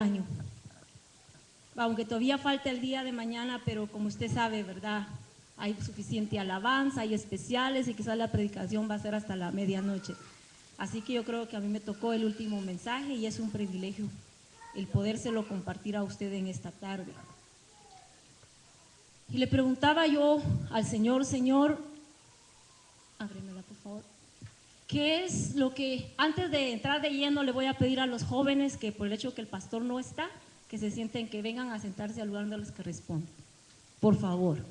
año. Aunque todavía falta el día de mañana, pero como usted sabe, ¿verdad? Hay suficiente alabanza, hay especiales y quizás la predicación va a ser hasta la medianoche. Así que yo creo que a mí me tocó el último mensaje y es un privilegio el podérselo compartir a usted en esta tarde. Y le preguntaba yo al Señor, ábremela por favor, ¿qué es lo que, antes de entrar de lleno, le voy a pedir a los jóvenes que por el hecho que el pastor no está, que se sienten, que vengan a sentarse al lugar donde les corresponde, por favor.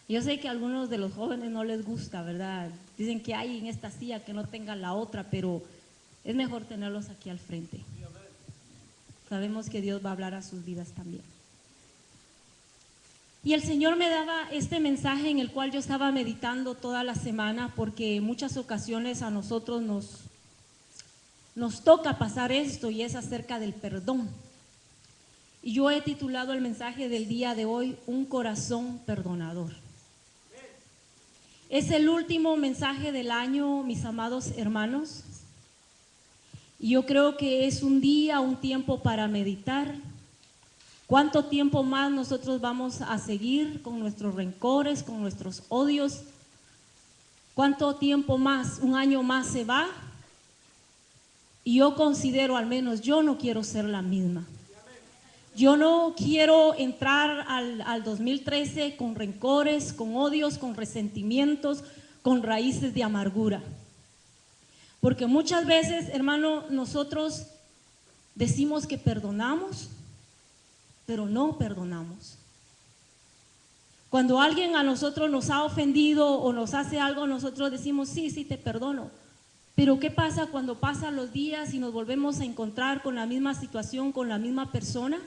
Yo sé que a algunos de los jóvenes no les gusta, ¿verdad? Dicen que hay en esta silla que no tenga la otra, pero es mejor tenerlos aquí al frente. Sabemos que Dios va a hablar a sus vidas también. Y el Señor me daba este mensaje en el cual yo estaba meditando toda la semana, porque en muchas ocasiones a nosotros nos toca pasar esto, y es acerca del perdón. Y yo he titulado el mensaje del día de hoy, Un corazón perdonador. Es el último mensaje del año, mis amados hermanos, y yo creo que es un día, un tiempo para meditar. ¿Cuánto tiempo más nosotros vamos a seguir con nuestros rencores, con nuestros odios? ¿Cuánto tiempo más? Un año más se va. Y yo considero, al menos yo no quiero ser la misma. Yo no quiero entrar al 2013 con rencores, con odios, con resentimientos, con raíces de amargura. Porque muchas veces, hermano, nosotros decimos que perdonamos, pero no perdonamos. Cuando alguien a nosotros nos ha ofendido o nos hace algo, nosotros decimos, sí, te perdono. Pero ¿qué pasa cuando pasan los días y nos volvemos a encontrar con la misma situación, con la misma persona?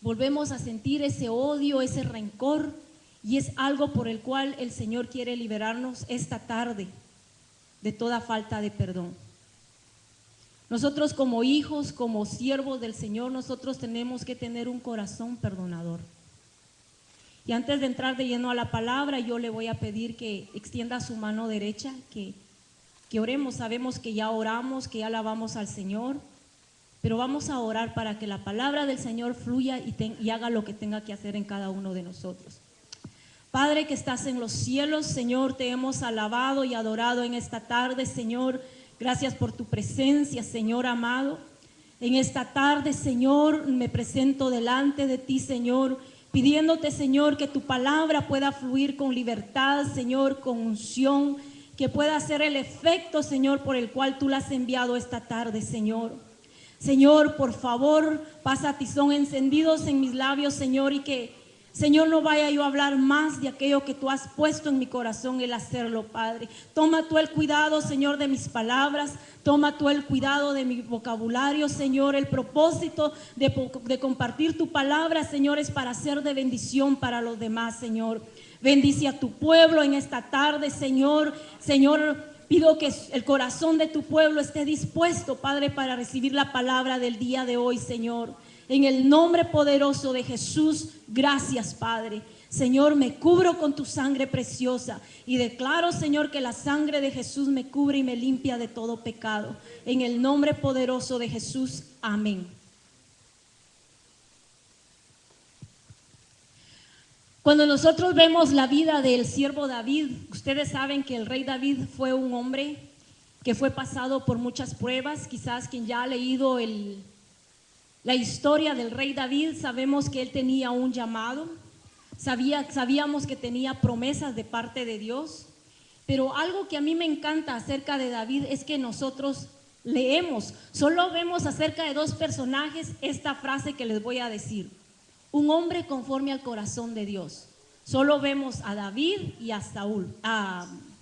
Volvemos a sentir ese odio, ese rencor, y es algo por el cual el Señor quiere liberarnos esta tarde de toda falta de perdón. Nosotros como hijos, como siervos del Señor, nosotros tenemos que tener un corazón perdonador. Y antes de entrar de lleno a la palabra, yo le voy a pedir que extienda su mano derecha, que oremos. Sabemos que ya oramos, que ya alabamos al Señor, pero vamos a orar para que la palabra del Señor fluya y haga lo que tenga que hacer en cada uno de nosotros. Padre que estás en los cielos, Señor, te hemos alabado y adorado en esta tarde, Señor. Gracias por tu presencia, Señor amado. En esta tarde, Señor, me presento delante de ti, Señor, pidiéndote, Señor, que tu palabra pueda fluir con libertad, Señor, con unción, que pueda hacer el efecto, Señor, por el cual tú la has enviado esta tarde, Señor. Señor, por favor, pasa tizón encendidos en mis labios, Señor, y que, Señor, no vaya yo a hablar más de aquello que tú has puesto en mi corazón, el hacerlo, Padre. Toma tú el cuidado, Señor, de mis palabras. Toma tú el cuidado de mi vocabulario, Señor. El propósito de compartir tu palabra, Señor, es para ser de bendición para los demás, Señor. Bendice a tu pueblo en esta tarde, Señor. Señor, pido que el corazón de tu pueblo esté dispuesto, Padre, para recibir la palabra del día de hoy, Señor. En el nombre poderoso de Jesús, gracias, Padre. Señor, me cubro con tu sangre preciosa y declaro, Señor, que la sangre de Jesús me cubre y me limpia de todo pecado. En el nombre poderoso de Jesús, amén. Cuando nosotros vemos la vida del siervo David, ustedes saben que el rey David fue un hombre que fue pasado por muchas pruebas. Quizás quien ya ha leído la historia del rey David, sabemos que él tenía un llamado, sabíamos que tenía promesas de parte de Dios, pero algo que a mí me encanta acerca de David es que nosotros leemos, solo vemos acerca de dos personajes esta frase que les voy a decir: un hombre conforme al corazón de Dios. Solo vemos a David y a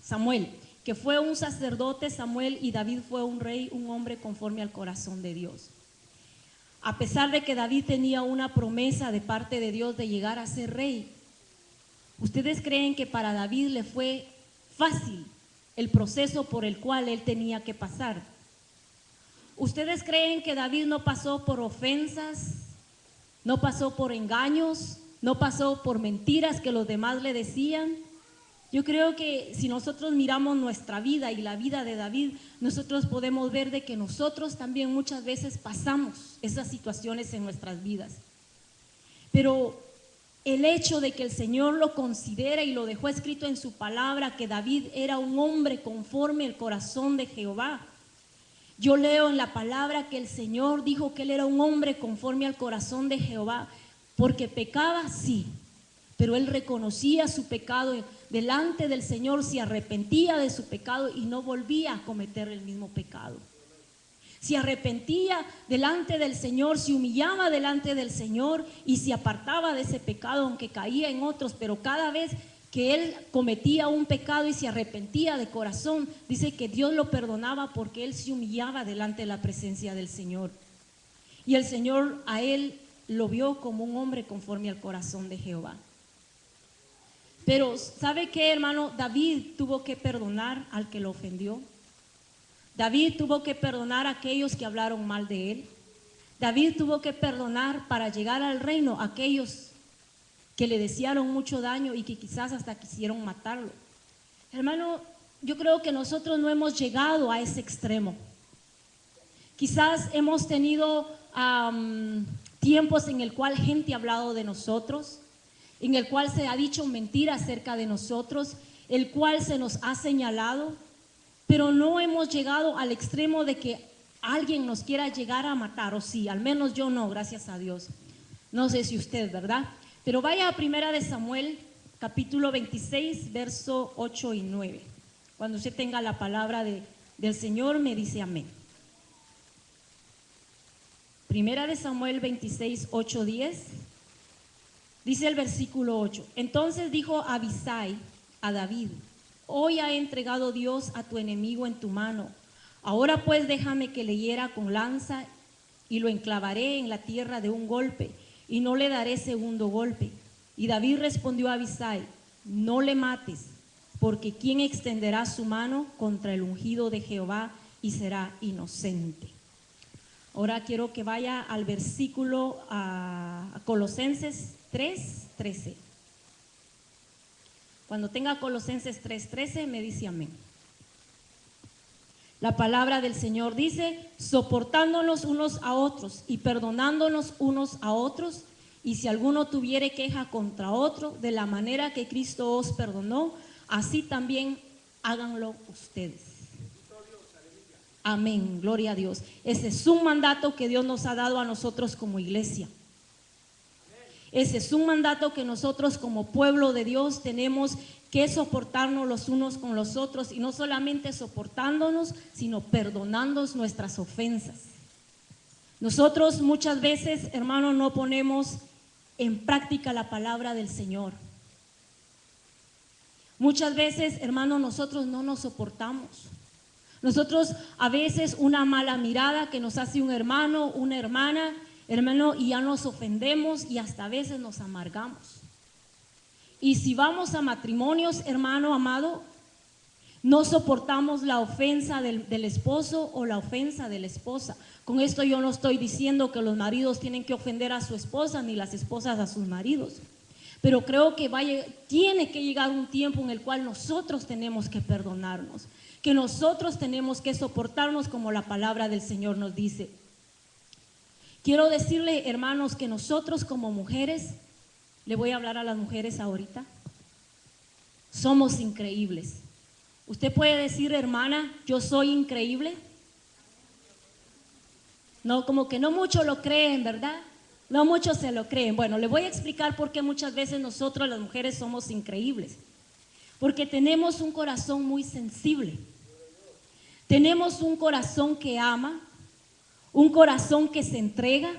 Samuel, que fue un sacerdote Samuel, y David fue un rey, un hombre conforme al corazón de Dios. A pesar de que David tenía una promesa de parte de Dios de llegar a ser rey, ¿ustedes creen que para David le fue fácil el proceso por el cual él tenía que pasar? ¿Ustedes creen que David no pasó por ofensas, no pasó por engaños, no pasó por mentiras que los demás le decían. Yo creo que si nosotros miramos nuestra vida y la vida de David, nosotros podemos ver de que nosotros también muchas veces pasamos esas situaciones en nuestras vidas. Pero el hecho de que el Señor lo considera y lo dejó escrito en su palabra, que David era un hombre conforme al corazón de Jehová. Yo leo en la palabra que el Señor dijo que él era un hombre conforme al corazón de Jehová, porque pecaba, sí, pero él reconocía su pecado delante del Señor, se arrepentía de su pecado y no volvía a cometer el mismo pecado. Se arrepentía delante del Señor, se humillaba delante del Señor y se apartaba de ese pecado, aunque caía en otros, pero cada vez que él cometía un pecado y se arrepentía de corazón, dice que Dios lo perdonaba porque él se humillaba delante de la presencia del Señor. Y el Señor a él lo vio como un hombre conforme al corazón de Jehová. Pero ¿sabe qué, hermano? David tuvo que perdonar al que lo ofendió. David tuvo que perdonar a aquellos que hablaron mal de él. David tuvo que perdonar para llegar al reino a aquellos que le desearon mucho daño y que quizás hasta quisieron matarlo. Hermano, yo creo que nosotros no hemos llegado a ese extremo. Quizás hemos tenido tiempos en el cual gente ha hablado de nosotros, en el cual se ha dicho mentira acerca de nosotros, el cual se nos ha señalado, pero no hemos llegado al extremo de que alguien nos quiera llegar a matar, o sí, al menos yo no, gracias a Dios. No sé si usted, ¿verdad? Pero vaya a 1 de Samuel, capítulo 26, verso 8 y 9. Cuando usted tenga la palabra del Señor, me dice amén. 1 de Samuel 26, 8, 10. Dice el versículo 8. Entonces dijo Abisai a David: hoy ha entregado Dios a tu enemigo en tu mano. Ahora pues déjame que le hiera con lanza y lo enclavaré en la tierra de un golpe y no le daré segundo golpe. Y David respondió a Abisai: no le mates, porque ¿quién extenderá su mano contra el ungido de Jehová y será inocente? Ahora quiero que vaya al versículo a Colosenses 3:13. Cuando tenga Colosenses 3:13 me dice amén. La palabra del Señor dice: soportándonos unos a otros y perdonándonos unos a otros, y si alguno tuviere queja contra otro, de la manera que Cristo os perdonó, así también háganlo ustedes. Amén, gloria a Dios. Ese es un mandato que Dios nos ha dado a nosotros como iglesia. Ese es un mandato que nosotros como pueblo de Dios tenemos que soportarnos los unos con los otros, y no solamente soportándonos, sino perdonándonos nuestras ofensas. Nosotros muchas veces, hermanos, no ponemos en práctica la palabra del Señor. Muchas veces, hermanos, nosotros no nos soportamos. Nosotros a veces una mala mirada que nos hace un hermano, una hermana, hermano, y ya nos ofendemos y hasta a veces nos amargamos. Y si vamos a matrimonios, hermano amado, no soportamos la ofensa del esposo o la ofensa de la esposa. Con esto yo no estoy diciendo que los maridos tienen que ofender a su esposa ni las esposas a sus maridos. Pero creo que tiene que llegar un tiempo en el cual nosotros tenemos que perdonarnos, que nosotros tenemos que soportarnos como la palabra del Señor nos dice. Quiero decirle, hermanos, que nosotros como mujeres, le voy a hablar a las mujeres ahorita, somos increíbles. Usted puede decir: hermana, yo soy increíble. No, como que no muchos lo creen, ¿verdad? No muchos se lo creen. Bueno, le voy a explicar por qué muchas veces nosotros las mujeres somos increíbles. Porque tenemos un corazón muy sensible. Tenemos un corazón que ama, un corazón que se entrega,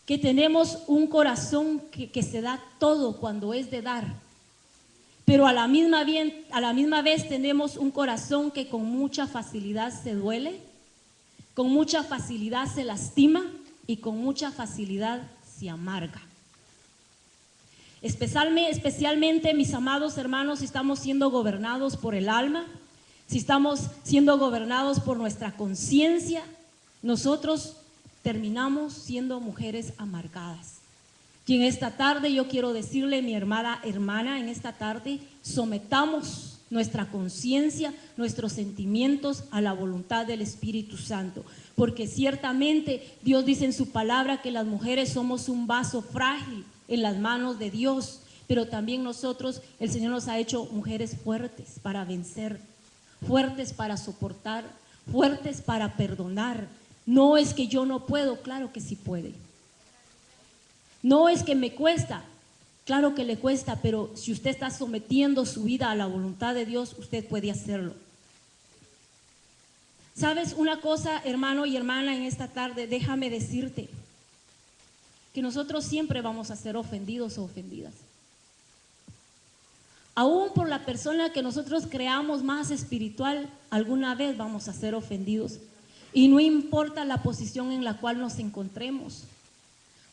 que tenemos un corazón que se da todo cuando es de dar. Pero a la misma vez tenemos un corazón que con mucha facilidad se duele, con mucha facilidad se lastima y con mucha facilidad se amarga. Especialmente, mis amados hermanos, si estamos siendo gobernados por el alma, si estamos siendo gobernados por nuestra conciencia, nosotros terminamos siendo mujeres amargadas. Y en esta tarde yo quiero decirle, mi hermana, en esta tarde sometamos nuestra conciencia, nuestros sentimientos a la voluntad del Espíritu Santo, porque ciertamente Dios dice en su palabra que las mujeres somos un vaso frágil en las manos de Dios, pero también nosotros, el Señor nos ha hecho mujeres fuertes para vencer, fuertes para soportar, fuertes para perdonar. No es que yo no puedo, claro que sí puede. No es que me cuesta, claro que le cuesta, pero si usted está sometiendo su vida a la voluntad de Dios, usted puede hacerlo. ¿Sabes una cosa, hermano y hermana, en esta tarde? Déjame decirte que nosotros siempre vamos a ser ofendidos o ofendidas. Aún por la persona que nosotros creamos más espiritual, alguna vez vamos a ser ofendidos. Y no importa la posición en la cual nos encontremos.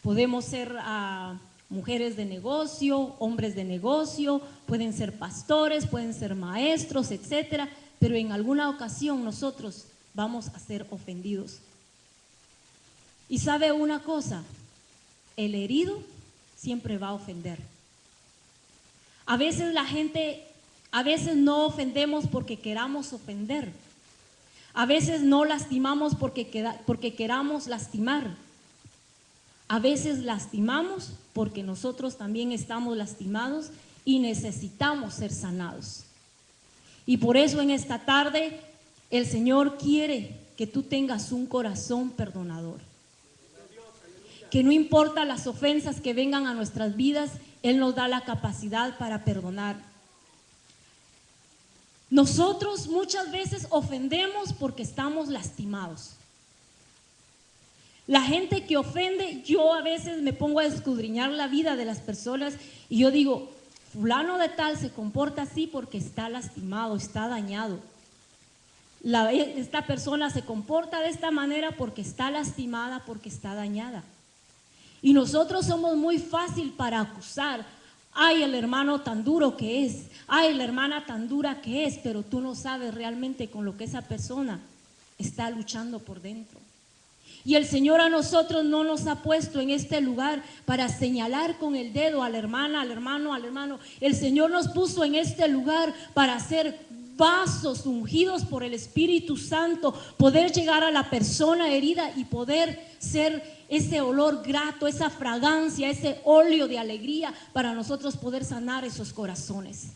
Podemos ser mujeres de negocio, hombres de negocio, pueden ser pastores, pueden ser maestros, etcétera, pero en alguna ocasión nosotros vamos a ser ofendidos. Y sabe una cosa, el herido siempre va a ofender. A veces no ofendemos porque queramos ofender. A veces no lastimamos porque queramos lastimar. A veces lastimamos porque nosotros también estamos lastimados y necesitamos ser sanados. Y por eso en esta tarde el Señor quiere que tú tengas un corazón perdonador. Que no importa las ofensas que vengan a nuestras vidas, Él nos da la capacidad para perdonar. Nosotros muchas veces ofendemos porque estamos lastimados. La gente que ofende, yo a veces me pongo a escudriñar la vida de las personas y yo digo, fulano de tal se comporta así porque está lastimado, está dañado. Esta persona se comporta de esta manera porque está lastimada, porque está dañada. Y nosotros somos muy fácil para acusar. Ay, el hermano tan duro que es, ay, la hermana tan dura que es, pero tú no sabes realmente con lo que esa persona está luchando por dentro. Y el Señor a nosotros no nos ha puesto en este lugar para señalar con el dedo a la hermana, al hermano, al hermano. El Señor nos puso en este lugar para ser vasos ungidos por el Espíritu Santo, poder llegar a la persona herida y poder ser ese olor grato, esa fragancia, ese óleo de alegría para nosotros poder sanar esos corazones.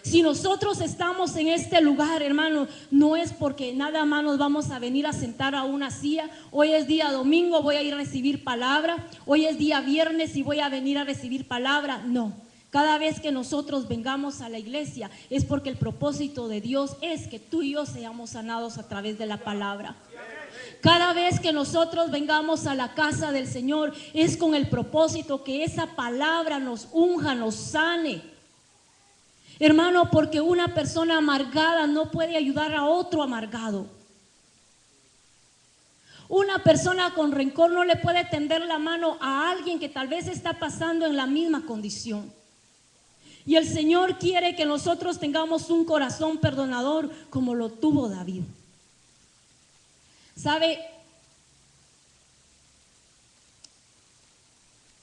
Si nosotros estamos en este lugar, hermano, no es porque nada más nos vamos a venir a sentar a una silla. Hoy es día domingo, voy a ir a recibir palabra. Hoy es día viernes y voy a venir a recibir palabra. No, cada vez que nosotros vengamos a la iglesia es porque el propósito de Dios es que tú y yo seamos sanados a través de la palabra. Cada vez que nosotros vengamos a la casa del Señor es con el propósito que esa palabra nos unja, nos sane. Hermano, porque una persona amargada no puede ayudar a otro amargado. Una persona con rencor no le puede tender la mano a alguien que tal vez está pasando en la misma condición. Y el Señor quiere que nosotros tengamos un corazón perdonador como lo tuvo David. ¿Sabe?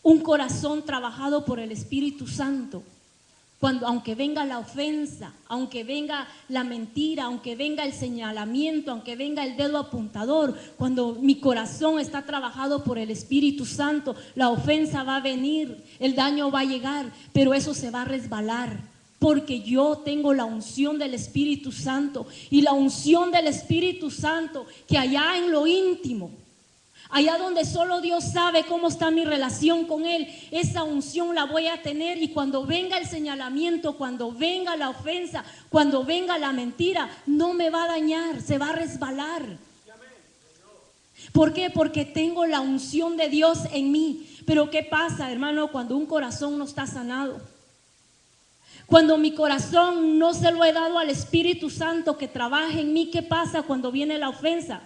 Un corazón trabajado por el Espíritu Santo. Aunque venga la ofensa, aunque venga la mentira, aunque venga el señalamiento, aunque venga el dedo apuntador, cuando mi corazón está trabajado por el Espíritu Santo, la ofensa va a venir, el daño va a llegar, pero eso se va a resbalar, porque yo tengo la unción del Espíritu Santo, y la unción del Espíritu Santo que allá en lo íntimo, allá donde solo Dios sabe cómo está mi relación con Él, esa unción la voy a tener, y cuando venga el señalamiento, cuando venga la ofensa, cuando venga la mentira, no me va a dañar, se va a resbalar. ¿Por qué? Porque tengo la unción de Dios en mí. Pero ¿qué pasa, hermano, cuando un corazón no está sanado? Cuando mi corazón no se lo he dado al Espíritu Santo que trabaje en mí, ¿qué pasa cuando viene la ofensa?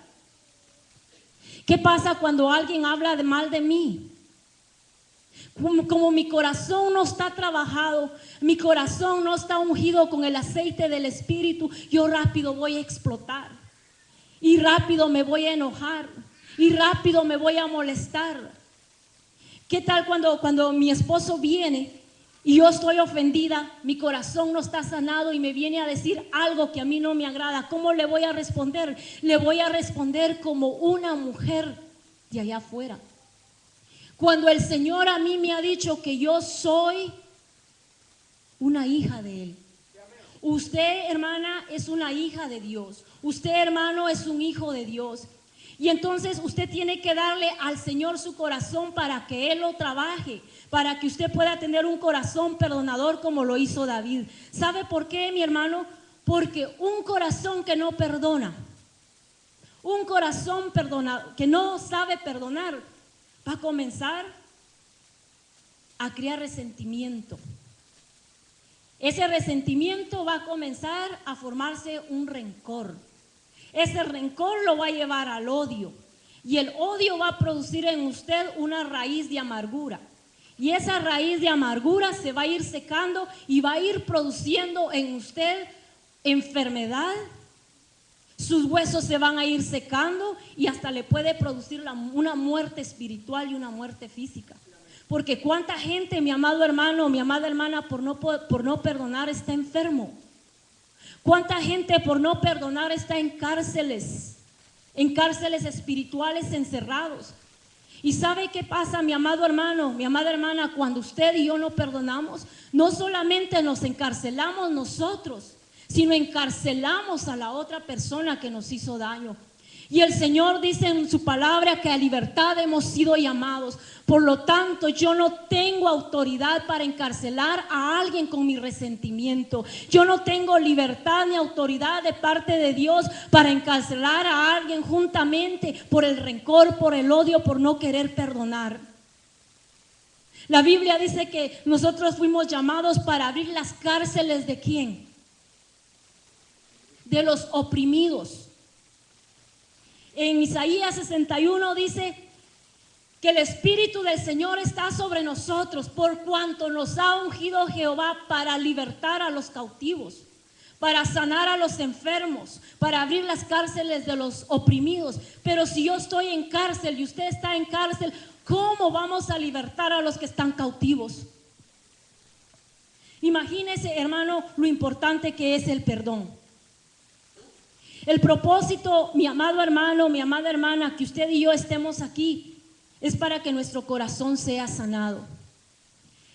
¿Qué pasa cuando alguien habla mal de mí? Como mi corazón no está trabajado, mi corazón no está ungido con el aceite del Espíritu, yo rápido voy a explotar, y rápido me voy a enojar, y rápido me voy a molestar. ¿Qué tal cuando mi esposo viene y yo estoy ofendida, mi corazón no está sanado y me viene a decir algo que a mí no me agrada? ¿Cómo le voy a responder? Le voy a responder como una mujer de allá afuera. Cuando el Señor a mí me ha dicho que yo soy una hija de Él. Usted, hermana, es una hija de Dios. Usted, hermano, es un hijo de Dios. Y entonces usted tiene que darle al Señor su corazón para que Él lo trabaje, para que usted pueda tener un corazón perdonador como lo hizo David. ¿Sabe por qué, mi hermano? Porque un corazón que no perdona, un corazón que no sabe perdonar, va a comenzar a crear resentimiento. Ese resentimiento va a comenzar a formarse un rencor. Ese rencor lo va a llevar al odio. Y el odio va a producir en usted una raíz de amargura. Y esa raíz de amargura se va a ir secando y va a ir produciendo en usted enfermedad. Sus huesos se van a ir secando y hasta le puede producir una muerte espiritual y una muerte física. Porque cuánta gente, mi amado hermano, mi amada hermana, por no perdonar está enfermo. Cuánta gente por no perdonar está en cárceles espirituales encerrados. ¿Y sabe qué pasa, mi amado hermano, mi amada hermana? Cuando usted y yo no perdonamos, no solamente nos encarcelamos nosotros, sino encarcelamos a la otra persona que nos hizo daño. Y el Señor dice en su palabra que a libertad hemos sido llamados. Por lo tanto, yo no tengo autoridad para encarcelar a alguien con mi resentimiento. Yo no tengo libertad ni autoridad de parte de Dios para encarcelar a alguien juntamente por el rencor, por el odio, por no querer perdonar. La Biblia dice que nosotros fuimos llamados para abrir las cárceles ¿de quién? De los oprimidos. En Isaías 61 dice que el Espíritu del Señor está sobre nosotros por cuanto nos ha ungido Jehová para libertar a los cautivos, para sanar a los enfermos, para abrir las cárceles de los oprimidos. Pero si yo estoy en cárcel y usted está en cárcel, ¿cómo vamos a libertar a los que están cautivos? Imagínese, hermano, lo importante que es el perdón. El propósito, mi amado hermano, mi amada hermana, que usted y yo estemos aquí, es para que nuestro corazón sea sanado.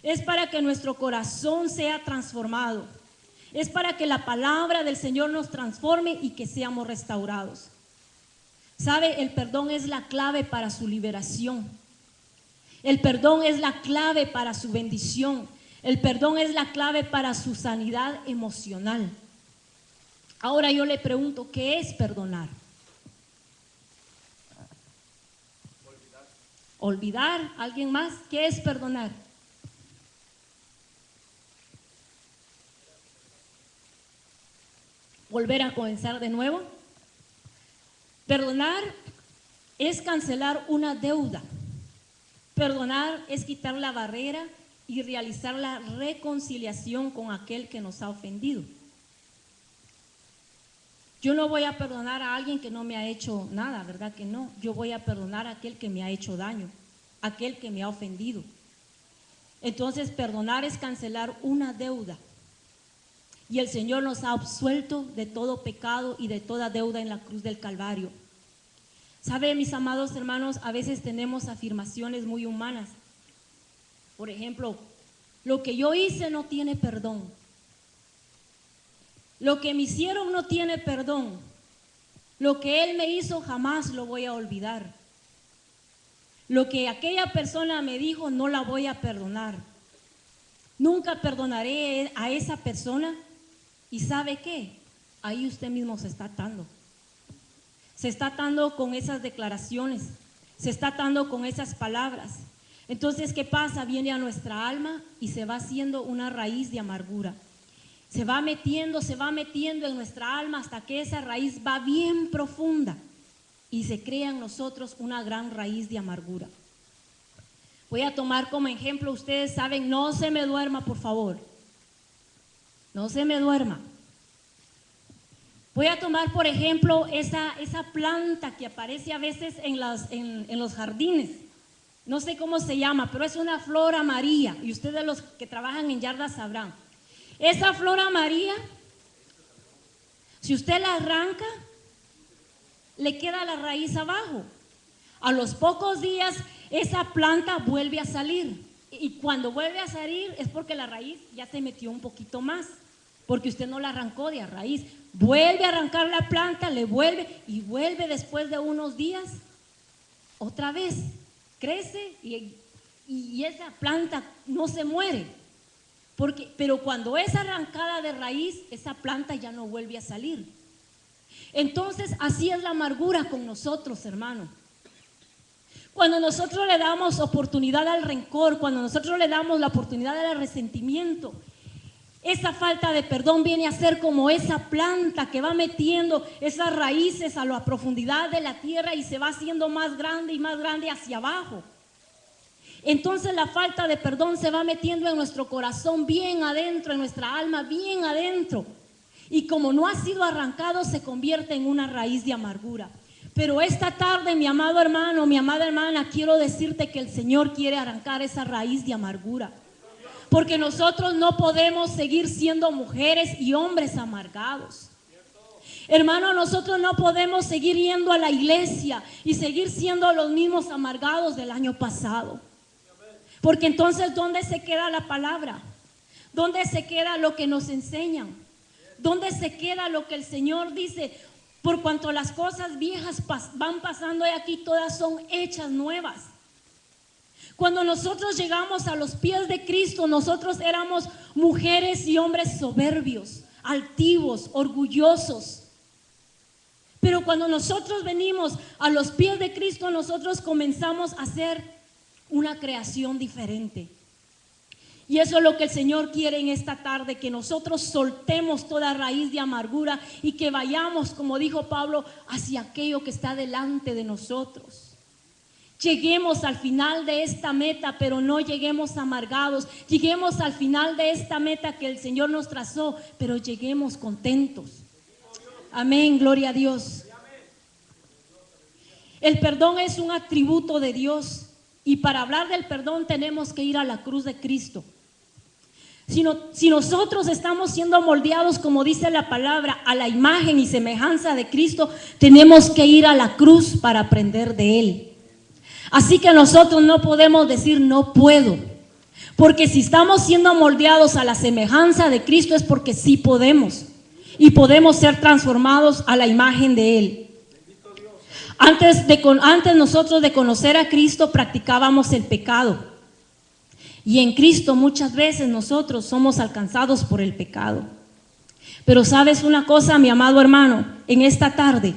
Es para que nuestro corazón sea transformado. Es para que la palabra del Señor nos transforme y que seamos restaurados. ¿Sabe? El perdón es la clave para su liberación. El perdón es la clave para su bendición. El perdón es la clave para su sanidad emocional. Ahora yo le pregunto, ¿qué es perdonar? Olvidar. ¿Alguien más? ¿Qué es perdonar? Volver a comenzar de nuevo. Perdonar es cancelar una deuda. Perdonar es quitar la barrera y realizar la reconciliación con aquel que nos ha ofendido. Yo no voy a perdonar a alguien que no me ha hecho nada, ¿verdad que no? Yo voy a perdonar a aquel que me ha hecho daño, aquel que me ha ofendido. Entonces, perdonar es cancelar una deuda. Y el Señor nos ha absuelto de todo pecado y de toda deuda en la cruz del Calvario. ¿Sabe, mis amados hermanos? A veces tenemos afirmaciones muy humanas. Por ejemplo, lo que yo hice no tiene perdón. Lo que me hicieron no tiene perdón. Lo que Él me hizo jamás lo voy a olvidar. Lo que aquella persona me dijo no la voy a perdonar. Nunca perdonaré a esa persona. ¿Y sabe qué? Ahí usted mismo se está atando. Se está atando con esas declaraciones. Se está atando con esas palabras. Entonces, ¿qué pasa? Viene a nuestra alma y se va haciendo una raíz de amargura. Se va metiendo en nuestra alma hasta que esa raíz va bien profunda y se crea en nosotros una gran raíz de amargura. Voy a tomar como ejemplo, ustedes saben, no se me duerma, por favor. No se me duerma. Voy a tomar, por ejemplo, esa planta que aparece a veces en los jardines. no sé cómo se llama, pero es una flor amarilla, y ustedes los que trabajan en yardas sabrán. Esa flor amarilla, si usted la arranca, le queda la raíz abajo. A los pocos días esa planta vuelve a salir, y cuando vuelve a salir es porque la raíz ya se metió un poquito más, porque usted no la arrancó de a raíz. Vuelve a arrancar la planta, le vuelve y vuelve después de unos días, otra vez crece y esa planta no se muere, pero cuando es arrancada de raíz, esa planta ya no vuelve a salir. Entonces así es la amargura con nosotros, hermano. Cuando nosotros le damos oportunidad al rencor, cuando nosotros le damos la oportunidad al resentimiento, esa falta de perdón viene a ser como esa planta que va metiendo esas raíces a la profundidad de la tierra y se va haciendo más grande y más grande hacia abajo. Entonces la falta de perdón se va metiendo en nuestro corazón bien adentro, en nuestra alma bien adentro. Y como no ha sido arrancado, se convierte en una raíz de amargura. Pero esta tarde, mi amado hermano, mi amada hermana, quiero decirte que el Señor quiere arrancar esa raíz de amargura. Porque nosotros no podemos seguir siendo mujeres y hombres amargados. Hermano, nosotros no podemos seguir yendo a la iglesia y seguir siendo los mismos amargados del año pasado. Porque entonces, ¿dónde se queda la palabra? ¿Dónde se queda lo que nos enseñan? ¿Dónde se queda lo que el Señor dice? Por cuanto las cosas viejas van pasando y aquí todas son hechas nuevas. Cuando nosotros llegamos a los pies de Cristo, nosotros éramos mujeres y hombres soberbios, altivos, orgullosos. Pero cuando nosotros venimos a los pies de Cristo, nosotros comenzamos a ser una creación diferente. Y eso es lo que el Señor quiere en esta tarde, que nosotros soltemos toda raíz de amargura y que vayamos, como dijo Pablo, hacia aquello que está delante de nosotros. Lleguemos al final de esta meta, pero no lleguemos amargados. Lleguemos al final de esta meta que el Señor nos trazó, pero lleguemos contentos. Amén, gloria a Dios. El perdón es un atributo de Dios, y para hablar del perdón tenemos que ir a la cruz de Cristo. Si nosotros estamos siendo moldeados, como dice la palabra, a la imagen y semejanza de Cristo, tenemos que ir a la cruz para aprender de Él. Así que nosotros no podemos decir no puedo, porque si estamos siendo moldeados a la semejanza de Cristo es porque sí podemos, y podemos ser transformados a la imagen de Él. Antes nosotros de conocer a Cristo practicábamos el pecado, y en Cristo muchas veces nosotros somos alcanzados por el pecado. Pero ¿sabes una cosa, mi amado hermano? En esta tarde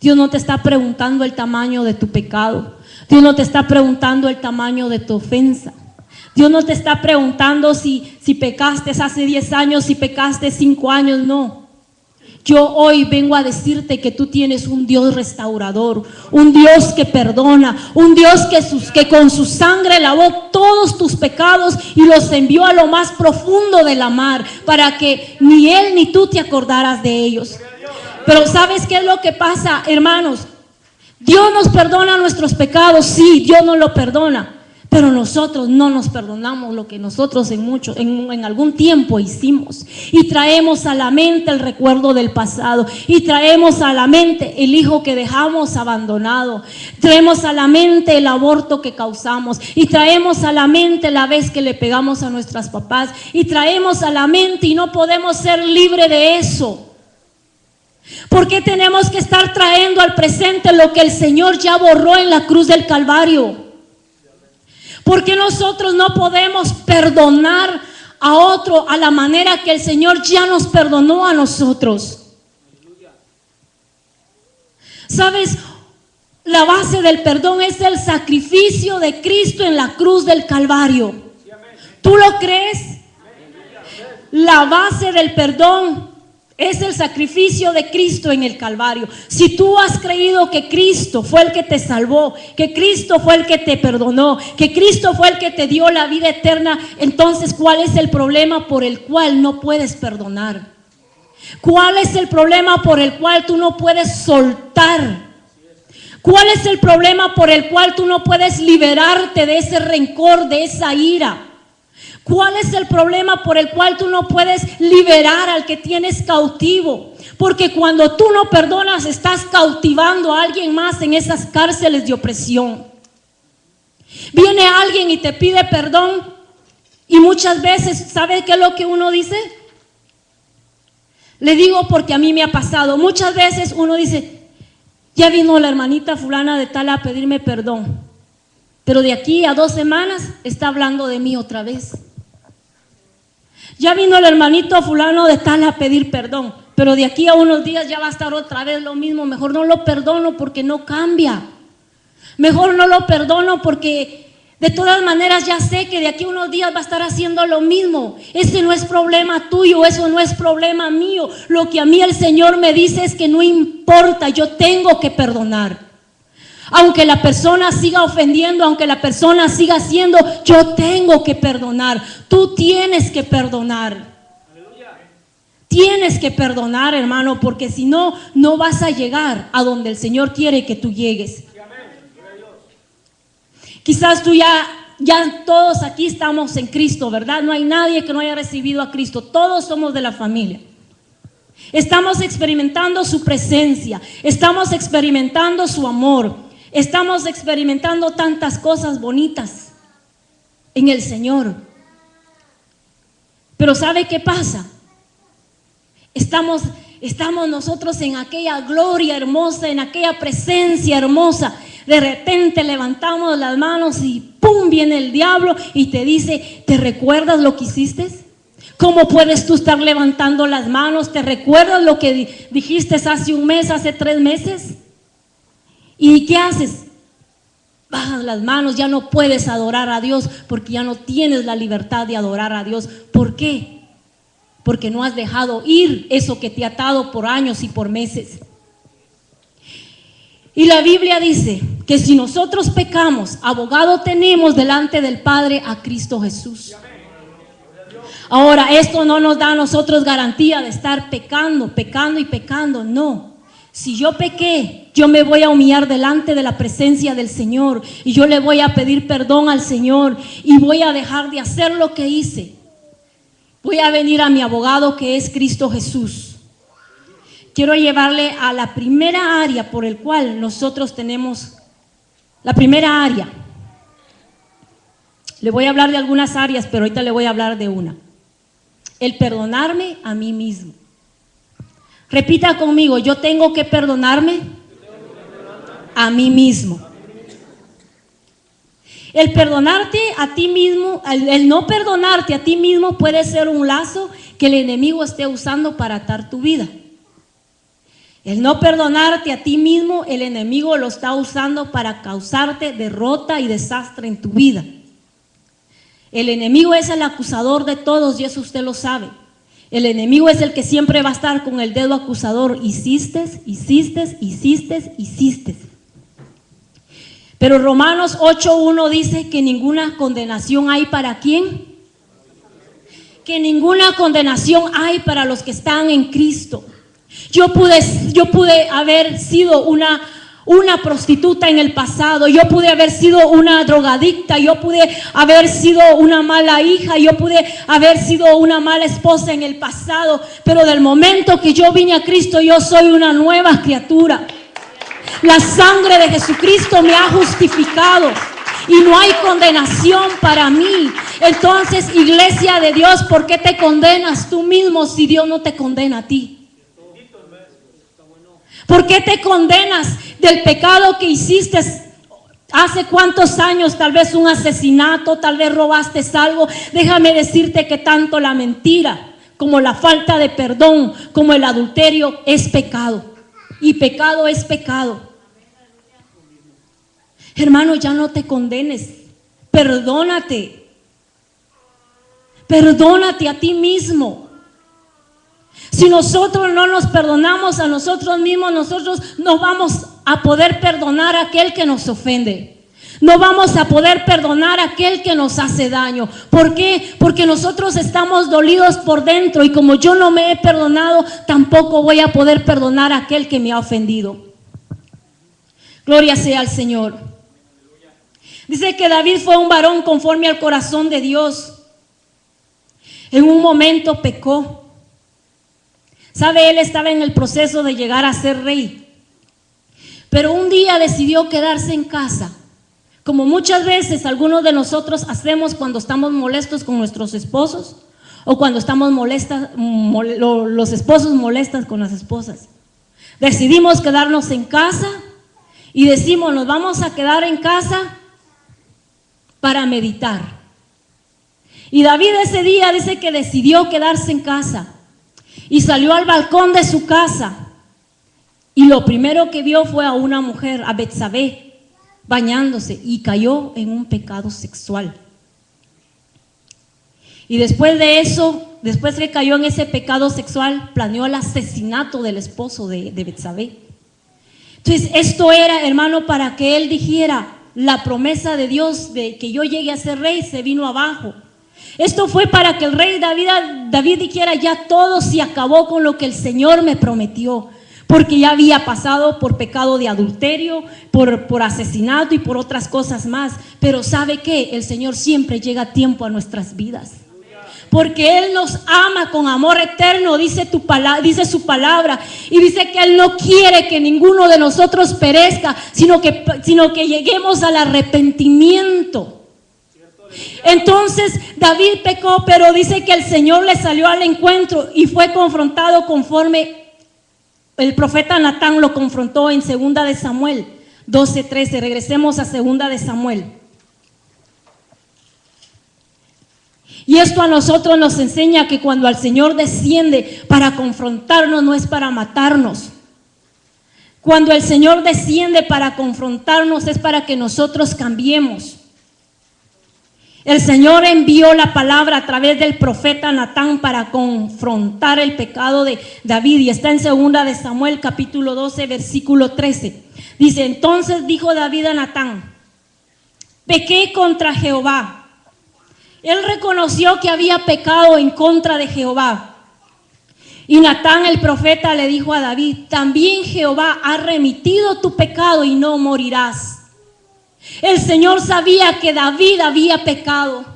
Dios no te está preguntando el tamaño de tu pecado. Dios no te está preguntando el tamaño de tu ofensa. Dios no te está preguntando si pecaste hace 10 años, si pecaste 5 años, no. Yo hoy vengo a decirte que tú tienes un Dios restaurador, un Dios que perdona, un Dios que con su sangre lavó todos tus pecados y los envió a lo más profundo de la mar, para que ni Él ni tú te acordaras de ellos. Pero ¿sabes qué es lo que pasa, hermanos? Dios nos perdona nuestros pecados, sí, Dios nos lo perdona, pero nosotros no nos perdonamos lo que nosotros en algún tiempo hicimos, y traemos a la mente el recuerdo del pasado, y traemos a la mente el hijo que dejamos abandonado, traemos a la mente el aborto que causamos, y traemos a la mente la vez que le pegamos a nuestras papás, y traemos a la mente, y no podemos ser libres de eso. ¿Por qué tenemos que estar trayendo al presente lo que el Señor ya borró en la cruz del Calvario? ¿Por qué nosotros no podemos perdonar a otro a la manera que el Señor ya nos perdonó a nosotros? ¿Sabes? La base del perdón es el sacrificio de Cristo en la cruz del Calvario. ¿Tú lo crees? La base del perdón es el sacrificio de Cristo en el Calvario. Si tú has creído que Cristo fue el que te salvó, que Cristo fue el que te perdonó, que Cristo fue el que te dio la vida eterna, entonces ¿cuál es el problema por el cual no puedes perdonar? ¿Cuál es el problema por el cual tú no puedes soltar? ¿Cuál es el problema por el cual tú no puedes liberarte de ese rencor, de esa ira? ¿Cuál es el problema por el cual tú no puedes liberar al que tienes cautivo? Porque cuando tú no perdonas, estás cautivando a alguien más en esas cárceles de opresión. Viene alguien y te pide perdón y muchas veces, ¿sabe qué es lo que uno dice? Le digo porque a mí me ha pasado. Muchas veces uno dice, ya vino la hermanita fulana de tal a pedirme perdón, pero de aquí a 2 semanas está hablando de mí otra vez. Ya vino el hermanito fulano de tal a pedir perdón, pero de aquí a unos días ya va a estar otra vez lo mismo. Mejor no lo perdono porque no cambia. Mejor no lo perdono porque de todas maneras ya sé que de aquí a unos días va a estar haciendo lo mismo. Ese no es problema tuyo, eso no es problema mío. Lo que a mí el Señor me dice es que no importa, yo tengo que perdonar. Aunque la persona siga ofendiendo, aunque la persona siga haciendo, yo tengo que perdonar. Tú tienes que perdonar. Aleluya. Tienes que perdonar, hermano, porque si no, no vas a llegar a donde el Señor quiere que tú llegues. Quizás tú ya todos aquí estamos en Cristo, ¿verdad? No hay nadie que no haya recibido a Cristo. Todos somos de la familia. Estamos experimentando su presencia. Estamos experimentando su amor. Estamos experimentando tantas cosas bonitas en el Señor. Pero ¿sabe qué pasa? Estamos nosotros en aquella gloria hermosa, en aquella presencia hermosa. De repente levantamos las manos y ¡pum! Viene el diablo y te dice, ¿te recuerdas lo que hiciste? ¿Cómo puedes tú estar levantando las manos? ¿Te recuerdas lo que dijiste hace 1 mes, hace 3 meses? ¿Y qué haces? Bajas las manos, ya no puedes adorar a Dios porque ya no tienes la libertad de adorar a Dios. ¿Por qué? Porque no has dejado ir eso que te ha atado por años y por meses. Y la Biblia dice que si nosotros pecamos, abogado tenemos delante del Padre a Cristo Jesús. Ahora, esto no nos da a nosotros garantía de estar pecando y pecando, no. Si yo pequé, yo me voy a humillar delante de la presencia del Señor y yo le voy a pedir perdón al Señor y voy a dejar de hacer lo que hice. Voy a venir a mi abogado que es Cristo Jesús. Quiero llevarle a la primera área por el cual nosotros tenemos, la primera área. Le voy a hablar de algunas áreas, pero ahorita le voy a hablar de una. El perdonarme a mí mismo. Repita conmigo, yo tengo que perdonarme a mí mismo. El perdonarte a ti mismo, el no perdonarte a ti mismo puede ser un lazo que el enemigo esté usando para atar tu vida. El no perdonarte a ti mismo, el enemigo lo está usando para causarte derrota y desastre en tu vida. El enemigo es el acusador de todos y eso usted lo sabe. El enemigo es el que siempre va a estar con el dedo acusador. Hiciste. Pero Romanos 8:1 dice que ninguna condenación hay para ¿quién? Que ninguna condenación hay para los que están en Cristo. Yo pude haber sido una prostituta en el pasado, yo pude haber sido una drogadicta, yo pude haber sido una mala hija, yo pude haber sido una mala esposa en el pasado, pero del momento que yo vine a Cristo, yo soy una nueva criatura. La sangre de Jesucristo me ha justificado y no hay condenación para mí. Entonces, iglesia de Dios, ¿por qué te condenas tú mismo si Dios no te condena a ti? ¿Por qué te condenas del pecado que hiciste hace cuántos años? Tal vez un asesinato, tal vez robaste algo. Déjame decirte que tanto la mentira como la falta de perdón, como el adulterio es pecado. Y pecado es pecado. Hermano, ya no te condenes. Perdónate. Perdónate a ti mismo. Si nosotros no nos perdonamos a nosotros mismos, nosotros no vamos a poder perdonar a aquel que nos ofende. No vamos a poder perdonar a aquel que nos hace daño. ¿Por qué? Porque nosotros estamos dolidos por dentro y como yo no me he perdonado, tampoco voy a poder perdonar a aquel que me ha ofendido. Gloria sea al Señor. Dice que David fue un varón conforme al corazón de Dios. En un momento pecó. Sabe, él estaba en el proceso de llegar a ser rey. Pero un día decidió quedarse en casa. Como muchas veces algunos de nosotros hacemos cuando estamos molestos con nuestros esposos o cuando estamos los esposos molestan con las esposas. Decidimos quedarnos en casa y decimos, nos vamos a quedar en casa para meditar. Y David ese día dice que decidió quedarse en casa y salió al balcón de su casa y lo primero que vio fue a una mujer, a Betsabé, bañándose, y cayó en un pecado sexual. Y después de eso, después que cayó en ese pecado sexual, planeó el asesinato del esposo de Betsabé. Entonces esto era, hermano, para que él dijera, la promesa de Dios de que yo llegue a ser rey se vino abajo. Esto fue para que el rey David dijera, ya todo se acabó con lo que el Señor me prometió, porque ya había pasado por pecado de adulterio, por asesinato y por otras cosas más. Pero ¿sabe qué? El Señor siempre llega a tiempo a nuestras vidas, porque Él nos ama con amor eterno, dice su palabra, y dice que Él no quiere que ninguno de nosotros perezca, sino que lleguemos al arrepentimiento. Entonces David pecó, pero dice que el Señor le salió al encuentro y fue confrontado conforme el profeta Natán lo confrontó en 2 de Samuel 12:13. Regresemos a 2 de Samuel. Y esto a nosotros nos enseña que cuando el Señor desciende para confrontarnos, no es para matarnos. Cuando el Señor desciende para confrontarnos es para que nosotros cambiemos. El Señor envió la palabra a través del profeta Natán para confrontar el pecado de David, y está en 2 de Samuel capítulo 12 versículo 13. Dice, entonces dijo David a Natán, pequé contra Jehová. Él reconoció que había pecado en contra de Jehová. Y Natán el profeta le dijo a David, también Jehová ha remitido tu pecado y no morirás. El Señor sabía que David había pecado.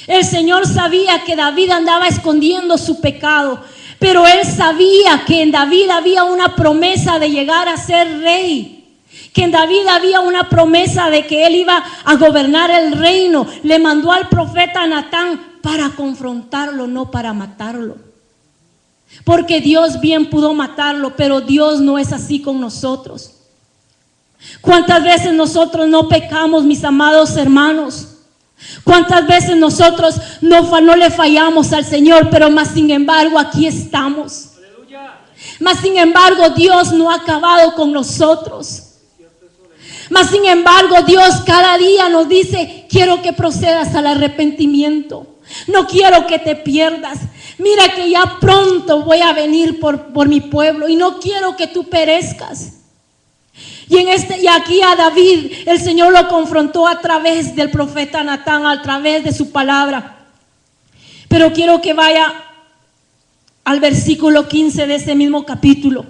El Señor sabía que David andaba escondiendo su pecado, pero Él sabía que en David había una promesa de llegar a ser rey, que en David había una promesa de que Él iba a gobernar el reino. Le mandó al profeta Natán para confrontarlo, no para matarlo, porque Dios bien pudo matarlo, pero Dios no es así con nosotros. ¿Cuántas veces nosotros no pecamos, mis amados hermanos? ¿Cuántas veces nosotros no le fallamos al Señor, pero más sin embargo aquí estamos? Más sin embargo Dios no ha acabado con nosotros. Más sin embargo Dios cada día nos dice, quiero que procedas al arrepentimiento. No quiero que te pierdas. Mira que ya pronto voy a venir por mi pueblo y no quiero que tú perezcas. Y aquí a David el Señor lo confrontó a través del profeta Natán, a través de su palabra. Pero quiero que vaya al versículo 15 de ese mismo capítulo.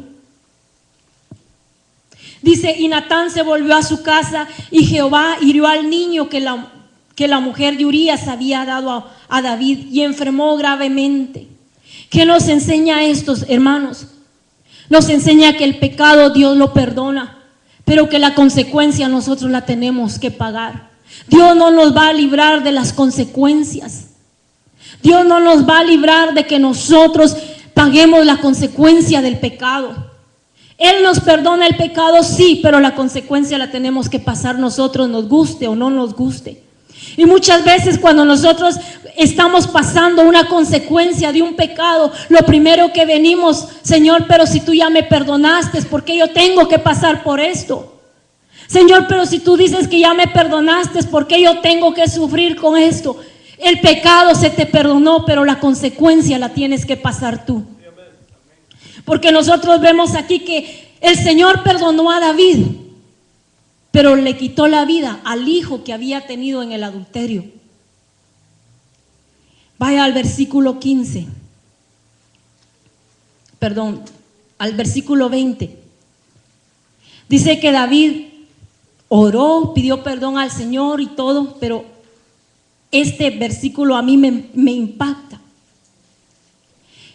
Dice, y Natán se volvió a su casa y Jehová hirió al niño que la mujer de Urías había dado a David y enfermó gravemente. ¿Qué nos enseña esto, hermanos? Nos enseña que el pecado Dios lo perdona, pero que la consecuencia nosotros la tenemos que pagar. Dios no nos va a librar de las consecuencias. Dios no nos va a librar de que nosotros paguemos la consecuencia del pecado. Él nos perdona el pecado, sí, pero la consecuencia la tenemos que pasar nosotros, nos guste o no nos guste. Y muchas veces cuando nosotros estamos pasando una consecuencia de un pecado, lo primero que venimos, Señor, pero si tú ya me perdonaste, ¿por qué yo tengo que pasar por esto? Señor, pero si tú dices que ya me perdonaste, ¿por qué yo tengo que sufrir con esto? El pecado se te perdonó, pero la consecuencia la tienes que pasar tú. Porque nosotros vemos aquí que el Señor perdonó a David, pero le quitó la vida al hijo que había tenido en el adulterio. Vaya al versículo 15. Perdón, al versículo 20. Dice que David oró, pidió perdón al Señor y todo, pero este versículo a mí me impacta.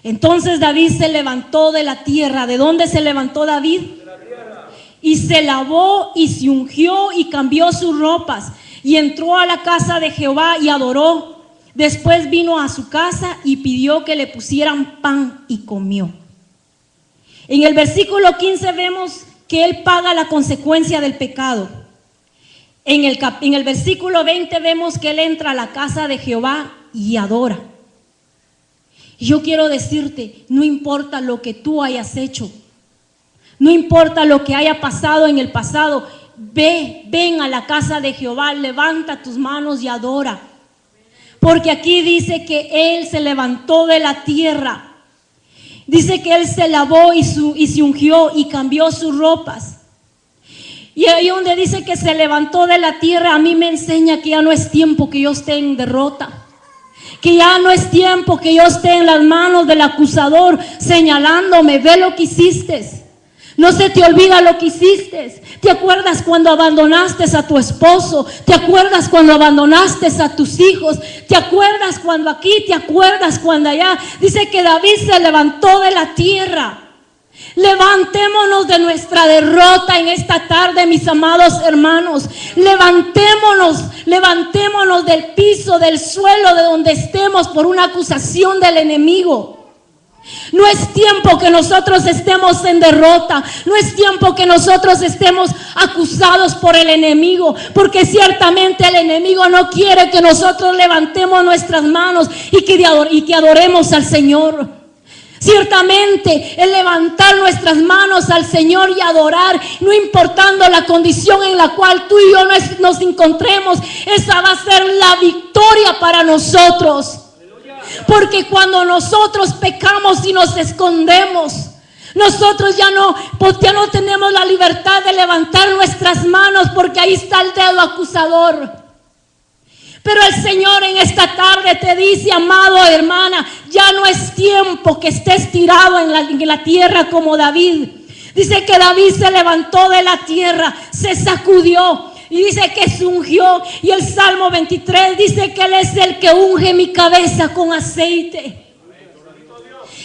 Entonces David se levantó de la tierra. ¿De dónde se levantó David? De la tierra. Y se lavó y se ungió y cambió sus ropas y entró a la casa de Jehová y adoró. Después vino a su casa y pidió que le pusieran pan y comió. En el versículo 15 vemos que él paga la consecuencia del pecado. En el versículo 20 vemos que él entra a la casa de Jehová y adora. Y yo quiero decirte, no importa lo que tú hayas hecho, no importa lo que haya pasado en el pasado, ven a la casa de Jehová, levanta tus manos y adora. Porque aquí dice que él se levantó de la tierra. Dice que él se lavó y se ungió y cambió sus ropas. Y ahí donde dice que se levantó de la tierra, a mí me enseña que ya no es tiempo que yo esté en derrota. Que ya no es tiempo que yo esté en las manos del acusador señalándome, ve lo que hiciste. No se te olvida lo que hiciste. ¿Te acuerdas cuando abandonaste a tu esposo? ¿Te acuerdas cuando abandonaste a tus hijos? ¿Te acuerdas cuando aquí? ¿Te acuerdas cuando allá? Dice que David se levantó de la tierra. Levantémonos de nuestra derrota en esta tarde, mis amados hermanos. Levantémonos del piso, del suelo, de donde estemos por una acusación del enemigo. No es tiempo que nosotros estemos en derrota. No es tiempo que nosotros estemos acusados por el enemigo, porque ciertamente el enemigo no quiere que nosotros levantemos nuestras manos y que adoremos al Señor. Ciertamente el levantar nuestras manos al Señor y adorar, no importando la condición en la cual tú y yo nos encontremos, esa va a ser la victoria para nosotros. Porque cuando nosotros pecamos y nos escondemos, nosotros ya no tenemos la libertad de levantar nuestras manos, porque ahí está el dedo acusador. Pero el Señor en esta tarde te dice, amado hermana, ya no es tiempo que estés tirado en la tierra como David. Dice que David se levantó de la tierra, se sacudió y dice que se ungió. Y el Salmo 23 dice que Él es el que unge mi cabeza con aceite.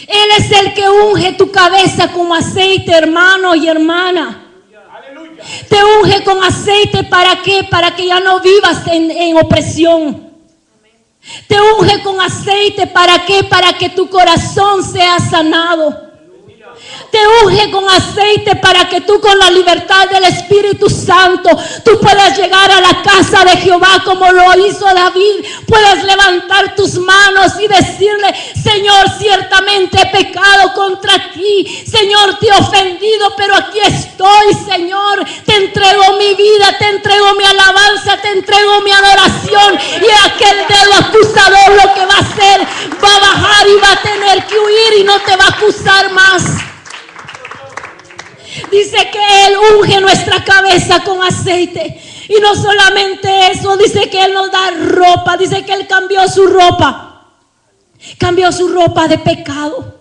Él es el que unge tu cabeza con aceite, hermano y hermana. Te unge con aceite, ¿para qué? Para que ya no vivas en opresión. Te unge con aceite, ¿para qué? Para que tu corazón sea sanado. Te unge con aceite para que tú, con la libertad del Espíritu Santo, tú puedas llegar a la casa de Jehová como lo hizo David. Puedas levantar tus manos y decirle, Señor, ciertamente he pecado contra ti. Señor, te he ofendido, pero aquí estoy, Señor. Te entrego mi vida, te entrego mi alabanza, te entrego mi adoración. Y aquel dedo acusador lo que va a hacer, va a bajar y va a tener que huir y no te va a acusar más. Dice que Él unge nuestra cabeza con aceite. Y no solamente eso, dice que Él nos da ropa. Dice que Él cambió su ropa. Cambió su ropa de pecado.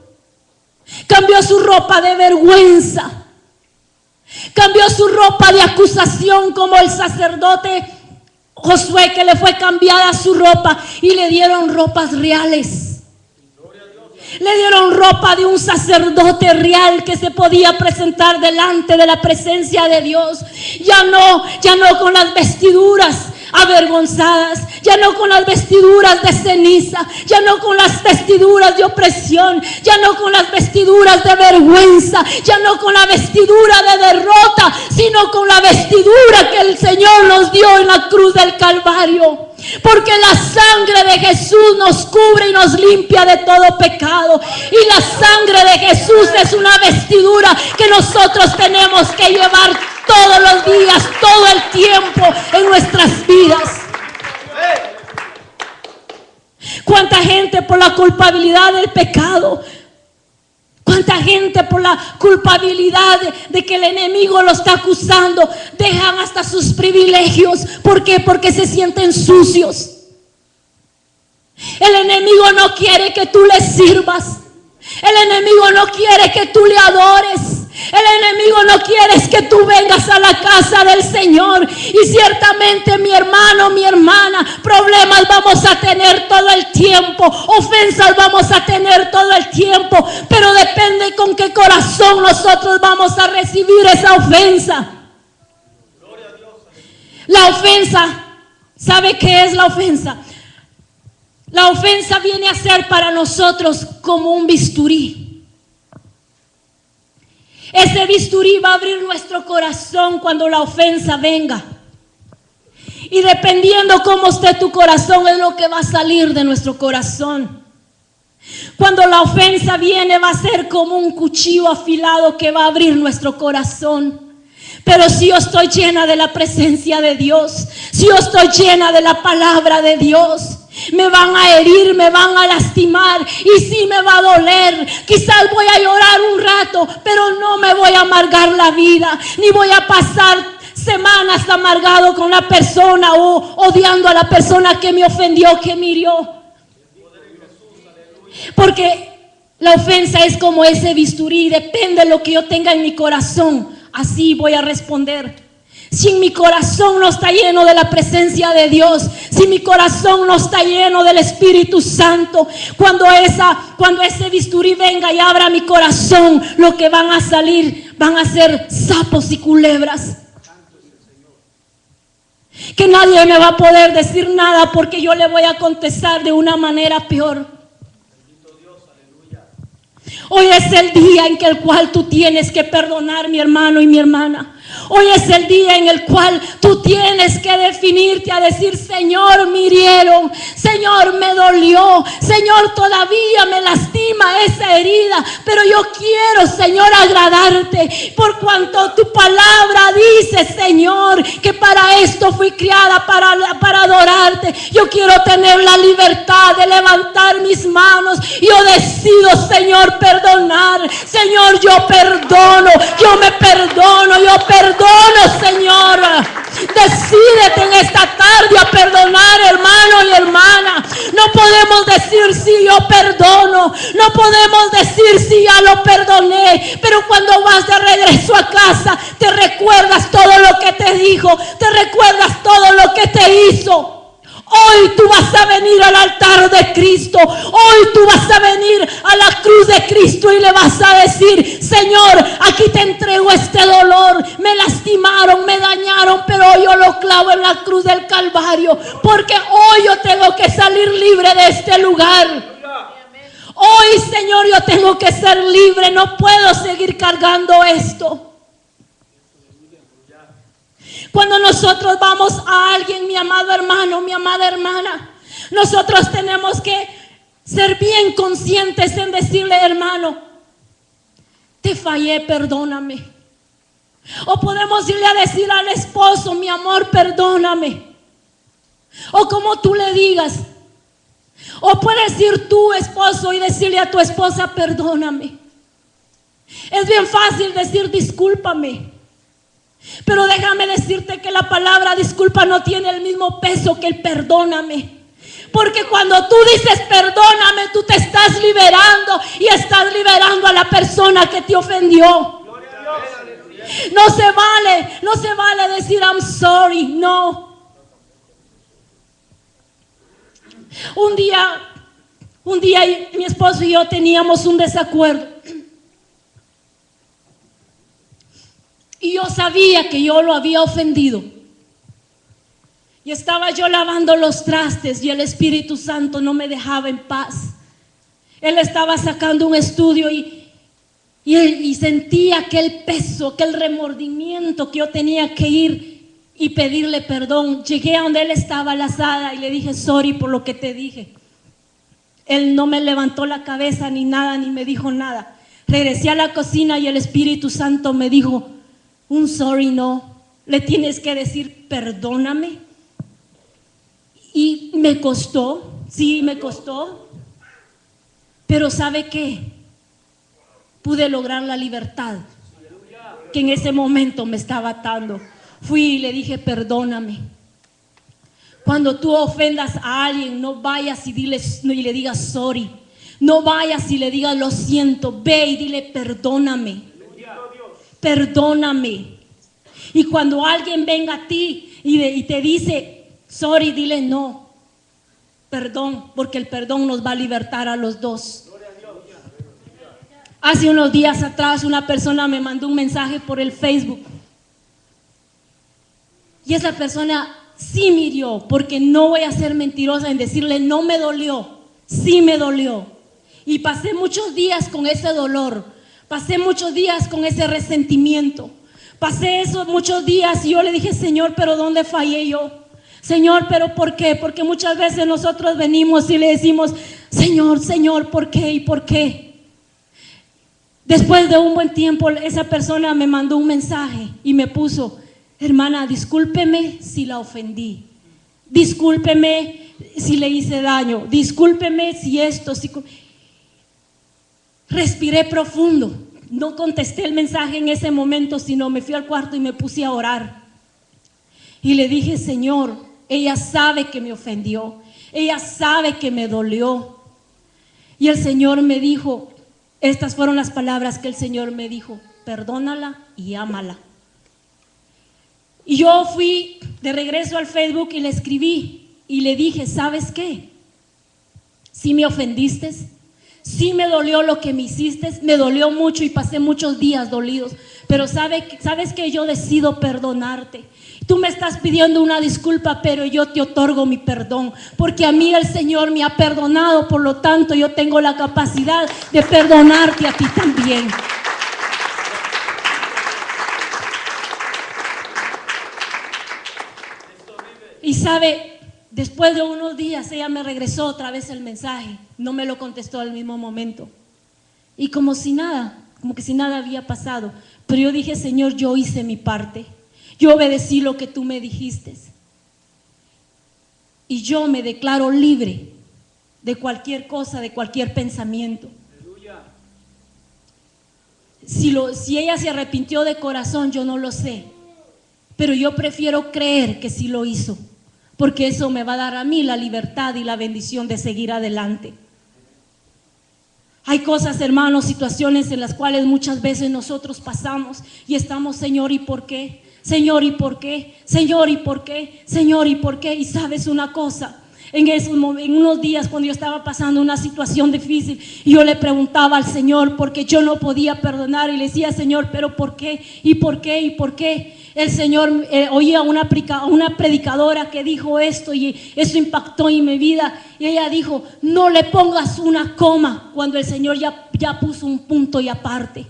Cambió su ropa de vergüenza. Cambió su ropa de acusación, como el sacerdote Josué, que le fue cambiada su ropa y le dieron ropas reales. Le dieron ropa de un sacerdote real que se podía presentar delante de la presencia de Dios. Ya no con las vestiduras avergonzadas, ya no con las vestiduras de ceniza, ya no con las vestiduras de opresión, ya no con las vestiduras de vergüenza, ya no con la vestidura de derrota, sino con la vestidura que el Señor nos dio en la cruz del Calvario. Porque la sangre de Jesús nos cubre y nos limpia de todo pecado. Y la sangre de Jesús es una vestidura que nosotros tenemos que llevar todos los días, todo el tiempo en nuestras vidas. ¿Cuánta gente por la culpabilidad del pecado? ¿Cuánta gente por la culpabilidad de que el enemigo lo está acusando dejan hasta sus privilegios? ¿Por qué? Porque se sienten sucios. El enemigo no quiere que tú le sirvas. El enemigo no quiere que tú le adores. El enemigo no quiere es que tú vengas a la casa del Señor. Y ciertamente, mi hermano, mi hermana, problemas vamos a tener todo el tiempo, ofensas vamos a tener todo el tiempo, pero depende con qué corazón nosotros vamos a recibir esa ofensa. La ofensa, ¿sabe qué es la ofensa? La ofensa viene a ser para nosotros como un bisturí. Ese bisturí va a abrir nuestro corazón cuando la ofensa venga. Y dependiendo cómo esté tu corazón, es lo que va a salir de nuestro corazón. Cuando la ofensa viene, va a ser como un cuchillo afilado que va a abrir nuestro corazón. Pero si yo estoy llena de la presencia de Dios, si yo estoy llena de la palabra de Dios, me van a herir, me van a lastimar y sí me va a doler. Quizás voy a llorar un rato, pero no me voy a amargar la vida, ni voy a pasar semanas amargado con la persona o odiando a la persona que me ofendió, que me hirió. Porque la ofensa es como ese bisturí, depende de lo que yo tenga en mi corazón, así voy a responder. Si mi corazón no está lleno de la presencia de Dios, si mi corazón no está lleno del Espíritu Santo, cuando ese bisturí venga y abra mi corazón, lo que van a salir van a ser sapos y culebras. Que nadie me va a poder decir nada porque yo le voy a contestar de una manera peor. Hoy es el día en el cual tú tienes que perdonar, mi hermano y mi hermana. Hoy es el día en el cual tú tienes que definirte a decir: Señor, me hirieron, Señor, me dolió, Señor, todavía me lastima esa herida, pero yo quiero, Señor, agradarte, por cuanto tu palabra dice, Señor, que para esto fui criada, para adorarte. Yo quiero tener la libertad de levantar mis manos. Yo decido, Señor, perdonar. Señor, yo perdono, yo me perdono, yo perdono, Señor. Decídete en esta tarde a perdonar, hermano y hermana. No podemos decir sí, yo perdono. No podemos decir sí, ya lo perdoné. Pero cuando vas de regreso a casa, te recuerdas todo lo que te dijo, te recuerdas todo lo que te hizo. Hoy tú vas a venir al altar de Cristo. Hoy tú vas a venir a la cruz de Cristo y le vas a decir: Señor, aquí te entrego este dolor. Me lastimaron, me dañaron, pero yo lo clavo en la cruz del Calvario, porque hoy yo tengo que salir libre de este lugar. Hoy, Señor, yo tengo que ser libre. No puedo seguir cargando esto. Cuando nosotros vamos a alguien, mi amado hermano, mi amada hermana, nosotros tenemos que ser bien conscientes en decirle: hermano, te fallé, perdóname. O podemos irle a decir al esposo: mi amor, perdóname. O como tú le digas. O puedes ir tú, esposo, y decirle a tu esposa: perdóname. Es bien fácil decir discúlpame. Pero déjame decirte que la palabra disculpa no tiene el mismo peso que el perdóname. Porque cuando tú dices perdóname, tú te estás liberando y estás liberando a la persona que te ofendió. No se vale decir I'm sorry, no. Un día mi esposo y yo teníamos un desacuerdo. Y yo sabía que yo lo había ofendido. Y estaba yo lavando los trastes y el Espíritu Santo no me dejaba en paz. Él estaba sacando un estudio y sentía aquel peso, aquel remordimiento que yo tenía que ir y pedirle perdón. Llegué a donde él estaba a la sala y le dije: sorry por lo que te dije. Él no me levantó la cabeza ni nada, ni me dijo nada. Regresé a la cocina y el Espíritu Santo me dijo: un sorry no, le tienes que decir perdóname. Y me costó, sí, me costó. Pero ¿sabe qué? Pude lograr la libertad que en ese momento me estaba atando. Fui y le dije: perdóname. Cuando tú ofendas a alguien, no vayas y le digas sorry. No vayas y le digas lo siento. Ve y dile perdóname. perdóname. Y cuando alguien venga a ti y te dice, sorry, dile no, perdón, porque el perdón nos va a libertar a los dos. Hace unos días atrás una persona me mandó un mensaje por el Facebook. Y esa persona sí me hirió, porque no voy a ser mentirosa en decirle no me dolió, sí me dolió. Y pasé muchos días con ese dolor, pasé muchos días con ese resentimiento, pasé esos muchos días y yo le dije, Señor, pero ¿dónde fallé yo? Señor, pero ¿por qué? Porque muchas veces nosotros venimos y le decimos, Señor, Señor, ¿por qué y por qué? Después de un buen tiempo esa persona me mandó un mensaje y me puso, hermana, discúlpeme si la ofendí, discúlpeme si le hice daño, discúlpeme si esto, si... Respiré profundo, no contesté el mensaje en ese momento, sino me fui al cuarto y me puse a orar. Y le dije, Señor, ella sabe que me ofendió, ella sabe que me dolió. Y el Señor me dijo, estas fueron las palabras que el Señor me dijo, perdónala y ámala. Y yo fui de regreso al Facebook y le escribí y le dije, ¿sabes qué? Sí me ofendiste, sí me dolió lo que me hiciste, me dolió mucho y pasé muchos días dolidos, pero sabes que yo decido perdonarte. Tú me estás pidiendo una disculpa, pero yo te otorgo mi perdón, porque a mí el Señor me ha perdonado, por lo tanto yo tengo la capacidad de perdonarte a ti también. Y sabe, después de unos días ella me regresó otra vez el mensaje, no me lo contestó al mismo momento. Y como si nada, como que si nada había pasado. Pero yo dije, Señor, yo hice mi parte. Yo obedecí lo que tú me dijiste. Y yo me declaro libre de cualquier cosa, de cualquier pensamiento. Si ella se arrepintió de corazón, yo no lo sé. Pero yo prefiero creer que sí lo hizo, porque eso me va a dar a mí la libertad y la bendición de seguir adelante. Hay cosas, hermanos, situaciones en las cuales muchas veces nosotros pasamos y estamos, Señor, ¿y por qué? Señor, ¿y por qué? Señor, ¿y por qué? Señor, ¿y por qué? Y sabes una cosa, en unos días cuando yo estaba pasando una situación difícil y yo le preguntaba al Señor porque yo no podía perdonar y le decía, Señor, ¿pero por qué? ¿Y por qué? ¿Y por qué? El Señor oía una predicadora que dijo esto y eso impactó en mi vida y ella dijo, no le pongas una coma cuando el Señor ya puso un punto y aparte.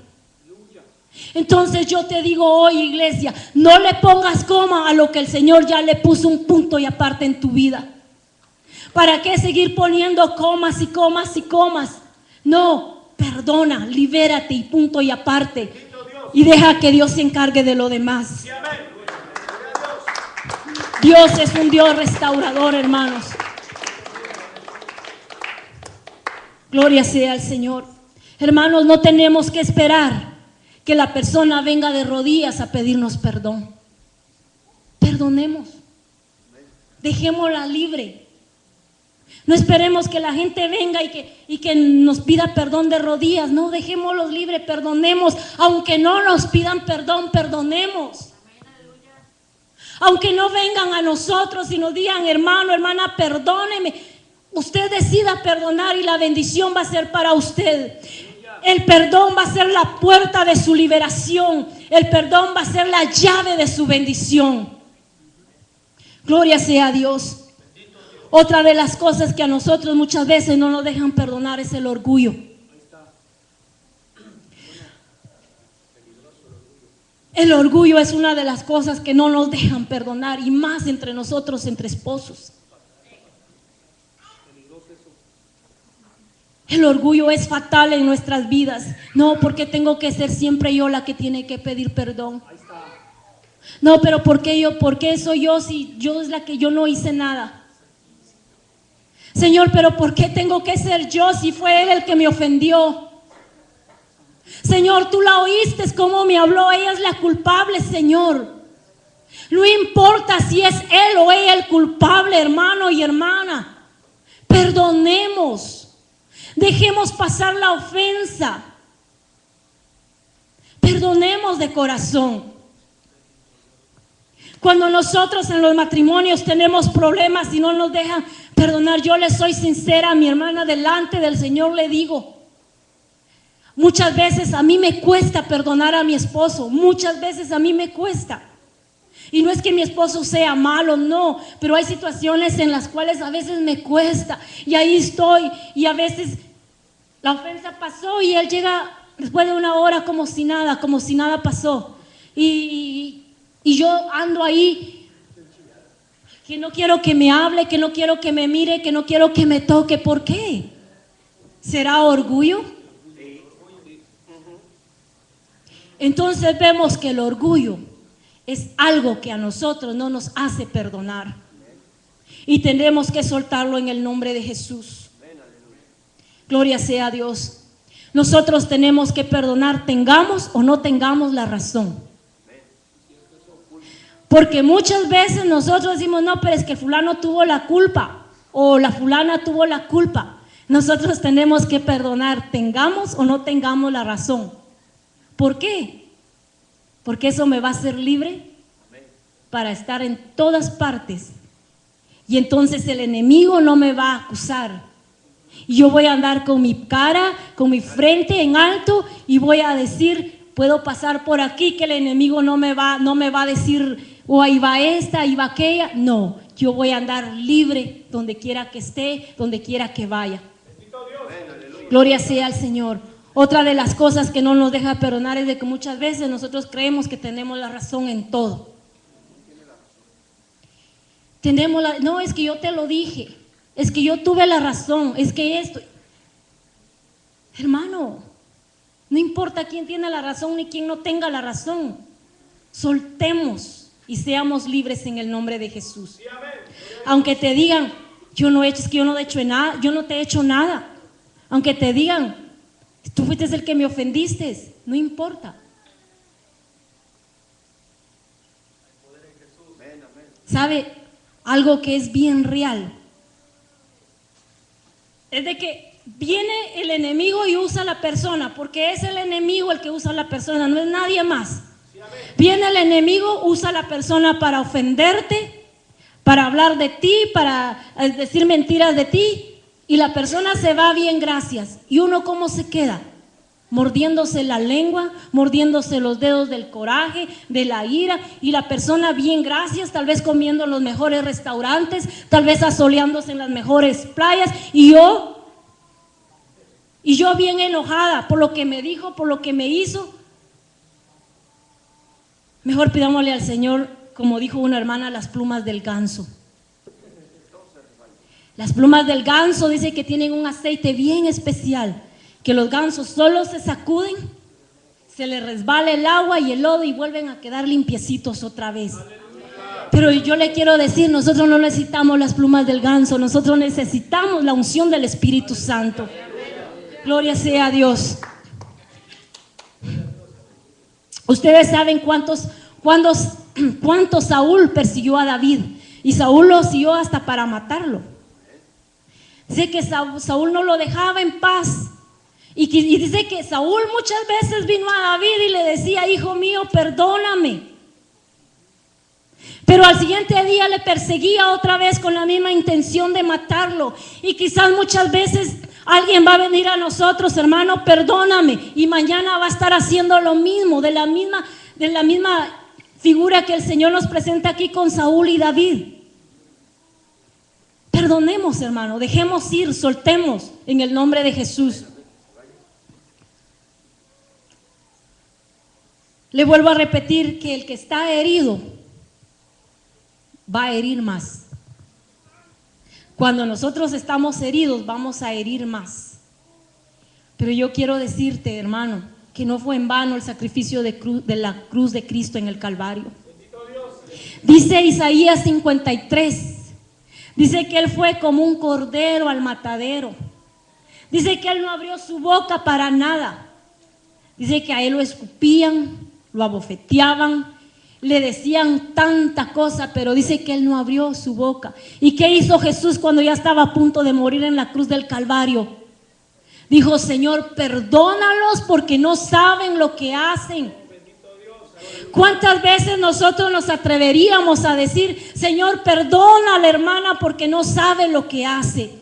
Entonces yo te digo hoy, iglesia, no le pongas coma a lo que el Señor ya le puso un punto y aparte en tu vida. ¿Para qué seguir poniendo comas y comas y comas? No, perdona, libérate y punto y aparte. Y deja que Dios se encargue de lo demás. Dios es un Dios restaurador, hermanos. Gloria sea al Señor. Hermanos, no tenemos que esperar que la persona venga de rodillas a pedirnos perdón. Perdonemos. Dejémosla libre. No esperemos que la gente venga y que nos pida perdón de rodillas. No, dejémoslos libres, perdonemos. Aunque no nos pidan perdón, perdonemos. Aunque no vengan a nosotros y nos digan, hermano, hermana, perdóneme. Usted decida perdonar y la bendición va a ser para usted. El perdón va a ser la puerta de su liberación. El perdón va a ser la llave de su bendición. Gloria sea a Dios. Otra de las cosas que a nosotros muchas veces no nos dejan perdonar es el orgullo. El orgullo es una de las cosas que no nos dejan perdonar, y más entre nosotros, entre esposos. El orgullo es fatal en nuestras vidas. No, porque tengo que ser siempre yo la que tiene que pedir perdón. No, pero ¿por qué soy yo si yo es la que yo no hice nada? Señor, pero ¿por qué tengo que ser yo si fue Él el que me ofendió? Señor, tú la oíste cómo me habló, ella es la culpable, Señor. No importa si es Él o ella el culpable, hermano y hermana. Perdonemos. Dejemos pasar la ofensa. Perdonemos de corazón. Cuando nosotros en los matrimonios tenemos problemas y no nos dejan perdonar, yo le soy sincera a mi hermana, delante del Señor le digo, muchas veces a mí me cuesta perdonar a mi esposo, muchas veces a mí me cuesta. Y no es que mi esposo sea malo, no, pero hay situaciones en las cuales a veces me cuesta y ahí estoy, y a veces la ofensa pasó y él llega después de una hora como si nada pasó, y yo ando ahí, que no quiero que me hable, que no quiero que me mire, que no quiero que me toque. ¿Por qué? ¿Será orgullo? Entonces vemos que el orgullo es algo que a nosotros no nos hace perdonar, y tenemos que soltarlo en el nombre de Jesús. Gloria sea a Dios. Nosotros tenemos que perdonar, tengamos o no tengamos la razón, porque muchas veces nosotros decimos, no, pero es que fulano tuvo la culpa o la fulana tuvo la culpa. Nosotros tenemos que perdonar, tengamos o no tengamos la razón. ¿Por qué? Porque eso me va a hacer libre para estar en todas partes, y entonces el enemigo no me va a acusar, y yo voy a andar con mi cara, con mi frente en alto, y voy a decir, puedo pasar por aquí, que el enemigo no me va a decir, oh, ahí va esta, ahí va aquella. No, yo voy a andar libre donde quiera que esté, donde quiera que vaya. Gloria sea al Señor. Otra de las cosas que no nos deja perdonar es de que muchas veces nosotros creemos que tenemos la razón en todo. No, es que yo te lo dije, es que yo tuve la razón, es que esto. Hermano, no importa quién tiene la razón ni quién no tenga la razón. Soltemos y seamos libres en el nombre de Jesús. Aunque te digan, yo no te he hecho nada. Aunque te digan, tú fuiste el que me ofendiste, no importa. ¿Sabe? Algo que es bien real es de que viene el enemigo y usa a la persona, porque es el enemigo el que usa a la persona, no es nadie más. Viene el enemigo, usa a la persona para ofenderte, para hablar de ti, para decir mentiras de ti, y la persona se va bien, gracias. ¿Y uno cómo se queda? Mordiéndose la lengua, mordiéndose los dedos del coraje, de la ira, y la persona bien, gracias, tal vez comiendo en los mejores restaurantes, tal vez asoleándose en las mejores playas, y yo bien enojada por lo que me dijo, por lo que me hizo. Mejor pidámosle al Señor, como dijo una hermana, las plumas del ganso. Las plumas del ganso dice que tienen un aceite bien especial, que los gansos solo se sacuden, se les resbala el agua y el lodo y vuelven a quedar limpiecitos otra vez. Pero yo le quiero decir, nosotros no necesitamos las plumas del ganso, nosotros necesitamos la unción del Espíritu Santo. Gloria sea a Dios. Ustedes saben cuánto Saúl persiguió a David, y Saúl lo siguió hasta para matarlo. Dice que Saúl no lo dejaba en paz. Y dice que Saúl muchas veces vino a David y le decía, hijo mío, perdóname. Pero al siguiente día le perseguía otra vez con la misma intención de matarlo. Y quizás muchas veces alguien va a venir a nosotros, hermano, perdóname, y mañana va a estar haciendo lo mismo, de la misma figura que el Señor nos presenta aquí con Saúl y David. Perdonemos, hermano, dejemos ir, soltemos en el nombre de Jesús. Le vuelvo a repetir que el que está herido va a herir más. Cuando nosotros estamos heridos, vamos a herir más. Pero yo quiero decirte, hermano, que no fue en vano el sacrificio de la cruz de Cristo en el Calvario. Dice Isaías 53, dice que Él fue como un cordero al matadero. Dice que Él no abrió su boca para nada. Dice que a Él lo escupían, lo abofeteaban, le decían tanta cosa, pero dice que Él no abrió su boca. ¿Y qué hizo Jesús cuando ya estaba a punto de morir en la cruz del Calvario? Dijo, Señor, perdónalos porque no saben lo que hacen. ¿Cuántas veces nosotros nos atreveríamos a decir, Señor, perdona a la hermana porque no sabe lo que hace?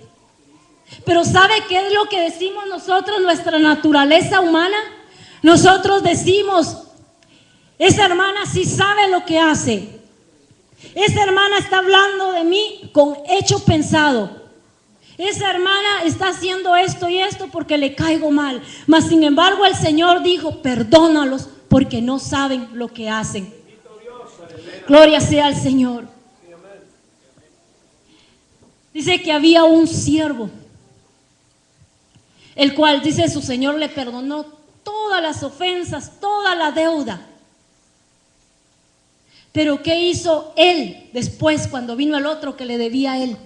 Pero ¿sabe qué es lo que decimos nosotros, nuestra naturaleza humana? Nosotros decimos, esa hermana sí sabe lo que hace. Esa hermana está hablando de mí con hecho pensado. Esa hermana está haciendo esto y esto porque le caigo mal. Mas sin embargo el Señor dijo, perdónalos porque no saben lo que hacen. Gloria sea al Señor. Dice que había un siervo, el cual dice su Señor le perdonó todas las ofensas, toda la deuda. Pero ¿qué hizo él después cuando vino el otro que le debía a él?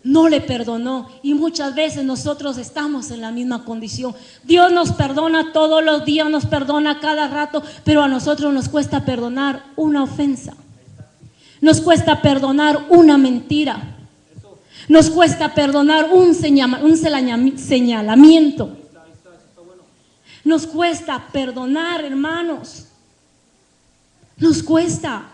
No le perdonó. Y muchas veces nosotros estamos en la misma condición. Dios nos perdona todos los días, nos perdona cada rato, pero a nosotros nos cuesta perdonar una ofensa. Nos cuesta perdonar una mentira. Nos cuesta perdonar un señalamiento. Nos cuesta perdonar, hermanos. Nos cuesta.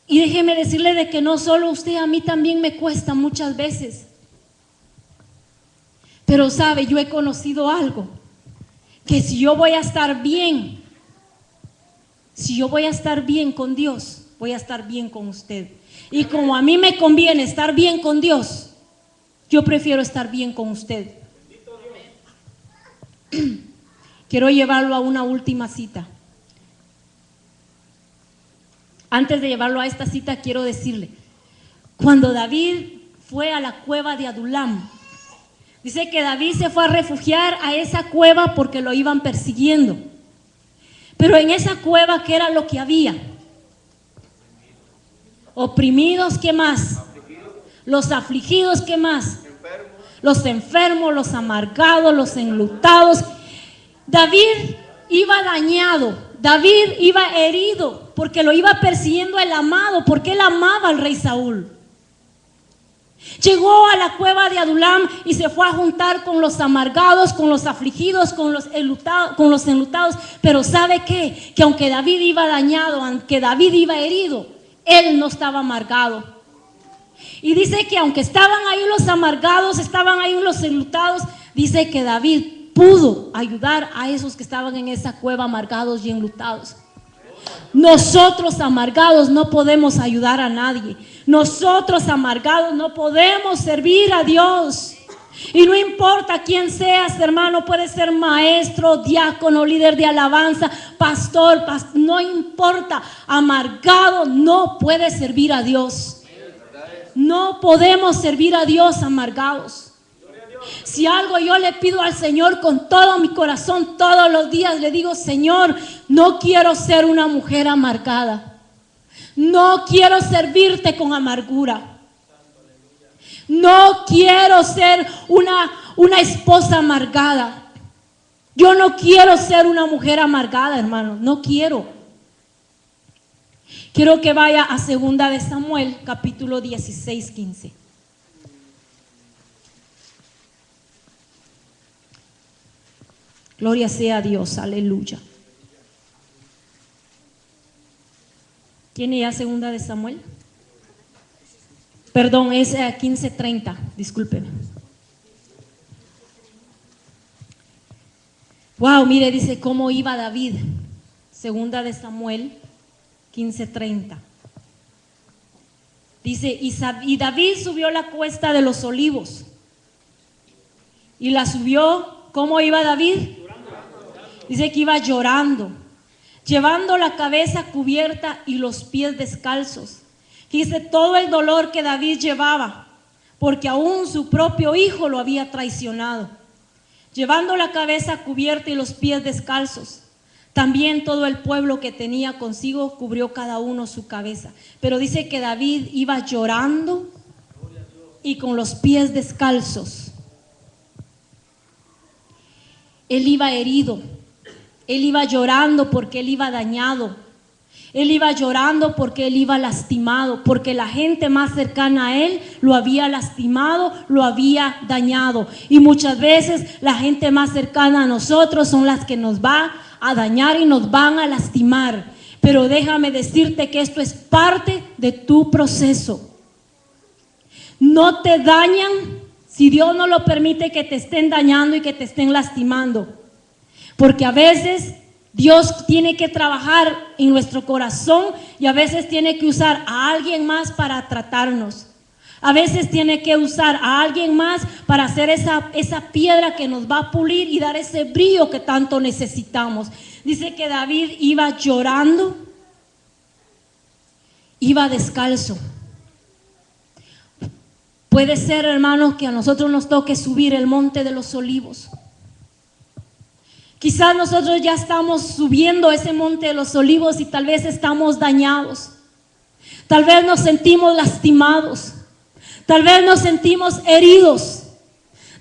Y déjeme decirle de que no solo usted, a mí también me cuesta muchas veces. Pero sabe, yo he conocido algo, que si yo voy a estar bien, si yo voy a estar bien con Dios, voy a estar bien con usted. Y como a mí me conviene estar bien con Dios, yo prefiero estar bien con usted. Quiero llevarlo a una última cita. Antes de llevarlo a esta cita, quiero decirle, cuando David fue a la cueva de Adulam, dice que David se fue a refugiar a esa cueva porque lo iban persiguiendo. Pero en esa cueva, ¿qué era lo que había? Oprimidos, ¿qué más? Los afligidos, ¿qué más? Los enfermos, los amargados, los enlutados. David iba dañado, David iba herido, porque lo iba persiguiendo el amado, porque él amaba al rey Saúl. Llegó a la cueva de Adulam y se fue a juntar con los amargados, con los afligidos, con los enlutados. Pero ¿sabe qué? Que aunque David iba dañado, aunque David iba herido, él no estaba amargado. Y dice que aunque estaban ahí los amargados, estaban ahí los enlutados, dice que David pudo ayudar a esos que estaban en esa cueva amargados y enlutados. Nosotros amargados no podemos ayudar a nadie. Nosotros amargados no podemos servir a Dios. Y no importa quién seas, hermano, puede ser maestro, diácono, líder de alabanza, pastor, no importa. Amargado no puede servir a Dios. No podemos servir a Dios amargados. Si algo yo le pido al Señor con todo mi corazón todos los días, le digo, Señor, no quiero ser una mujer amargada. No quiero servirte con amargura. No quiero ser una esposa amargada. Yo no quiero ser una mujer amargada, hermano. No quiero. Quiero que vaya a 2 de Samuel, capítulo 16, 15. Gloria sea a Dios, aleluya. ¿Tiene ya 2 de Samuel? Perdón, es 15:30, discúlpeme. Wow, mire, dice cómo iba David. 2 de Samuel 15:30. Dice, y David subió la cuesta de los olivos. Y la subió, ¿cómo iba David? Dice que iba llorando, llevando la cabeza cubierta y los pies descalzos. Dice todo el dolor que David llevaba, porque aún su propio hijo lo había traicionado. Llevando la cabeza cubierta y los pies descalzos. También todo el pueblo que tenía consigo cubrió cada uno su cabeza. Pero dice que David iba llorando y con los pies descalzos. Él iba herido. Él iba llorando porque él iba dañado. Él iba llorando porque él iba lastimado, porque la gente más cercana a él lo había lastimado, lo había dañado. Y muchas veces la gente más cercana a nosotros son las que nos va a dañar y nos van a lastimar. Pero déjame decirte que esto es parte de tu proceso. No te dañan si Dios no lo permite, que te estén dañando y que te estén lastimando. Porque a veces Dios tiene que trabajar en nuestro corazón y a veces tiene que usar a alguien más para tratarnos. A veces tiene que usar a alguien más para hacer esa piedra que nos va a pulir y dar ese brillo que tanto necesitamos. Dice que David iba llorando, iba descalzo. Puede ser, hermanos, que a nosotros nos toque subir el monte de los olivos. Quizás nosotros ya estamos subiendo ese monte de los olivos y tal vez estamos dañados. Tal vez nos sentimos lastimados. Tal vez nos sentimos heridos.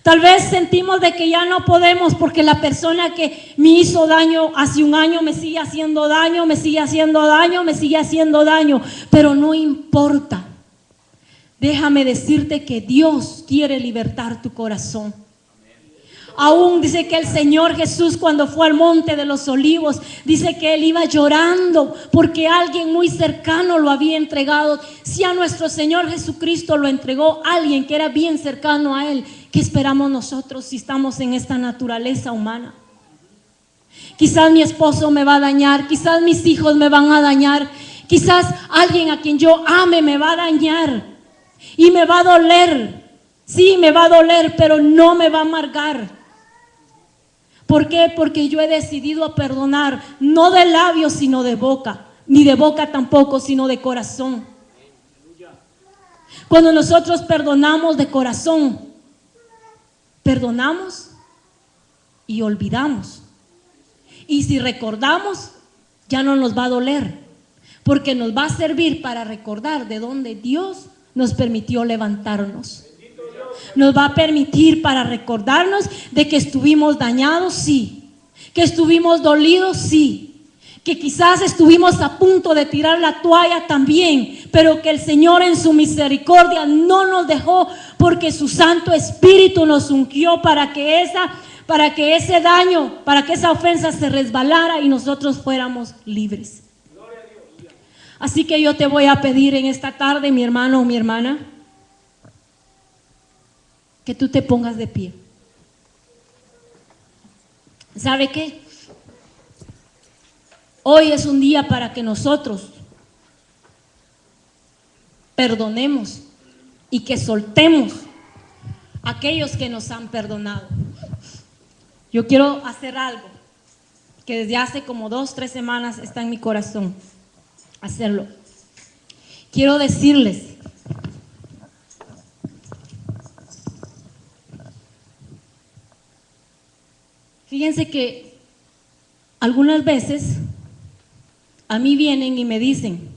Tal vez sentimos de que ya no podemos porque la persona que me hizo daño hace un año me sigue haciendo daño, me sigue haciendo daño, me sigue haciendo daño. Pero no importa. Déjame decirte que Dios quiere libertar tu corazón. Aún dice que el Señor Jesús, cuando fue al monte de los olivos, dice que Él iba llorando porque alguien muy cercano lo había entregado. Si a nuestro Señor Jesucristo lo entregó alguien que era bien cercano a Él, ¿qué esperamos nosotros si estamos en esta naturaleza humana? Quizás mi esposo me va a dañar, quizás mis hijos me van a dañar, quizás alguien a quien yo ame me va a dañar. Y me va a doler, sí, me va a doler, pero no me va a amargar. ¿Por qué? Porque yo he decidido a perdonar, no de labios, sino de boca. Ni de boca tampoco, sino de corazón. Cuando nosotros perdonamos de corazón, perdonamos y olvidamos. Y si recordamos, ya no nos va a doler, porque nos va a servir para recordar de dónde Dios nos permitió levantarnos. Nos va a permitir para recordarnos de que estuvimos dañados, sí. Que estuvimos dolidos, sí. Que quizás estuvimos a punto de tirar la toalla también, pero que el Señor en su misericordia no nos dejó, porque su Santo Espíritu nos ungió para que ese daño, para que esa ofensa se resbalara y nosotros fuéramos libres. Así que yo te voy a pedir en esta tarde, mi hermano o mi hermana, que tú te pongas de pie. ¿Sabe qué? Hoy es un día para que nosotros perdonemos y que soltemos a aquellos que nos han perdonado. Yo quiero hacer algo que desde hace como 2-3 semanas está en mi corazón. Hacerlo. Quiero decirles, fíjense que algunas veces a mí vienen y me dicen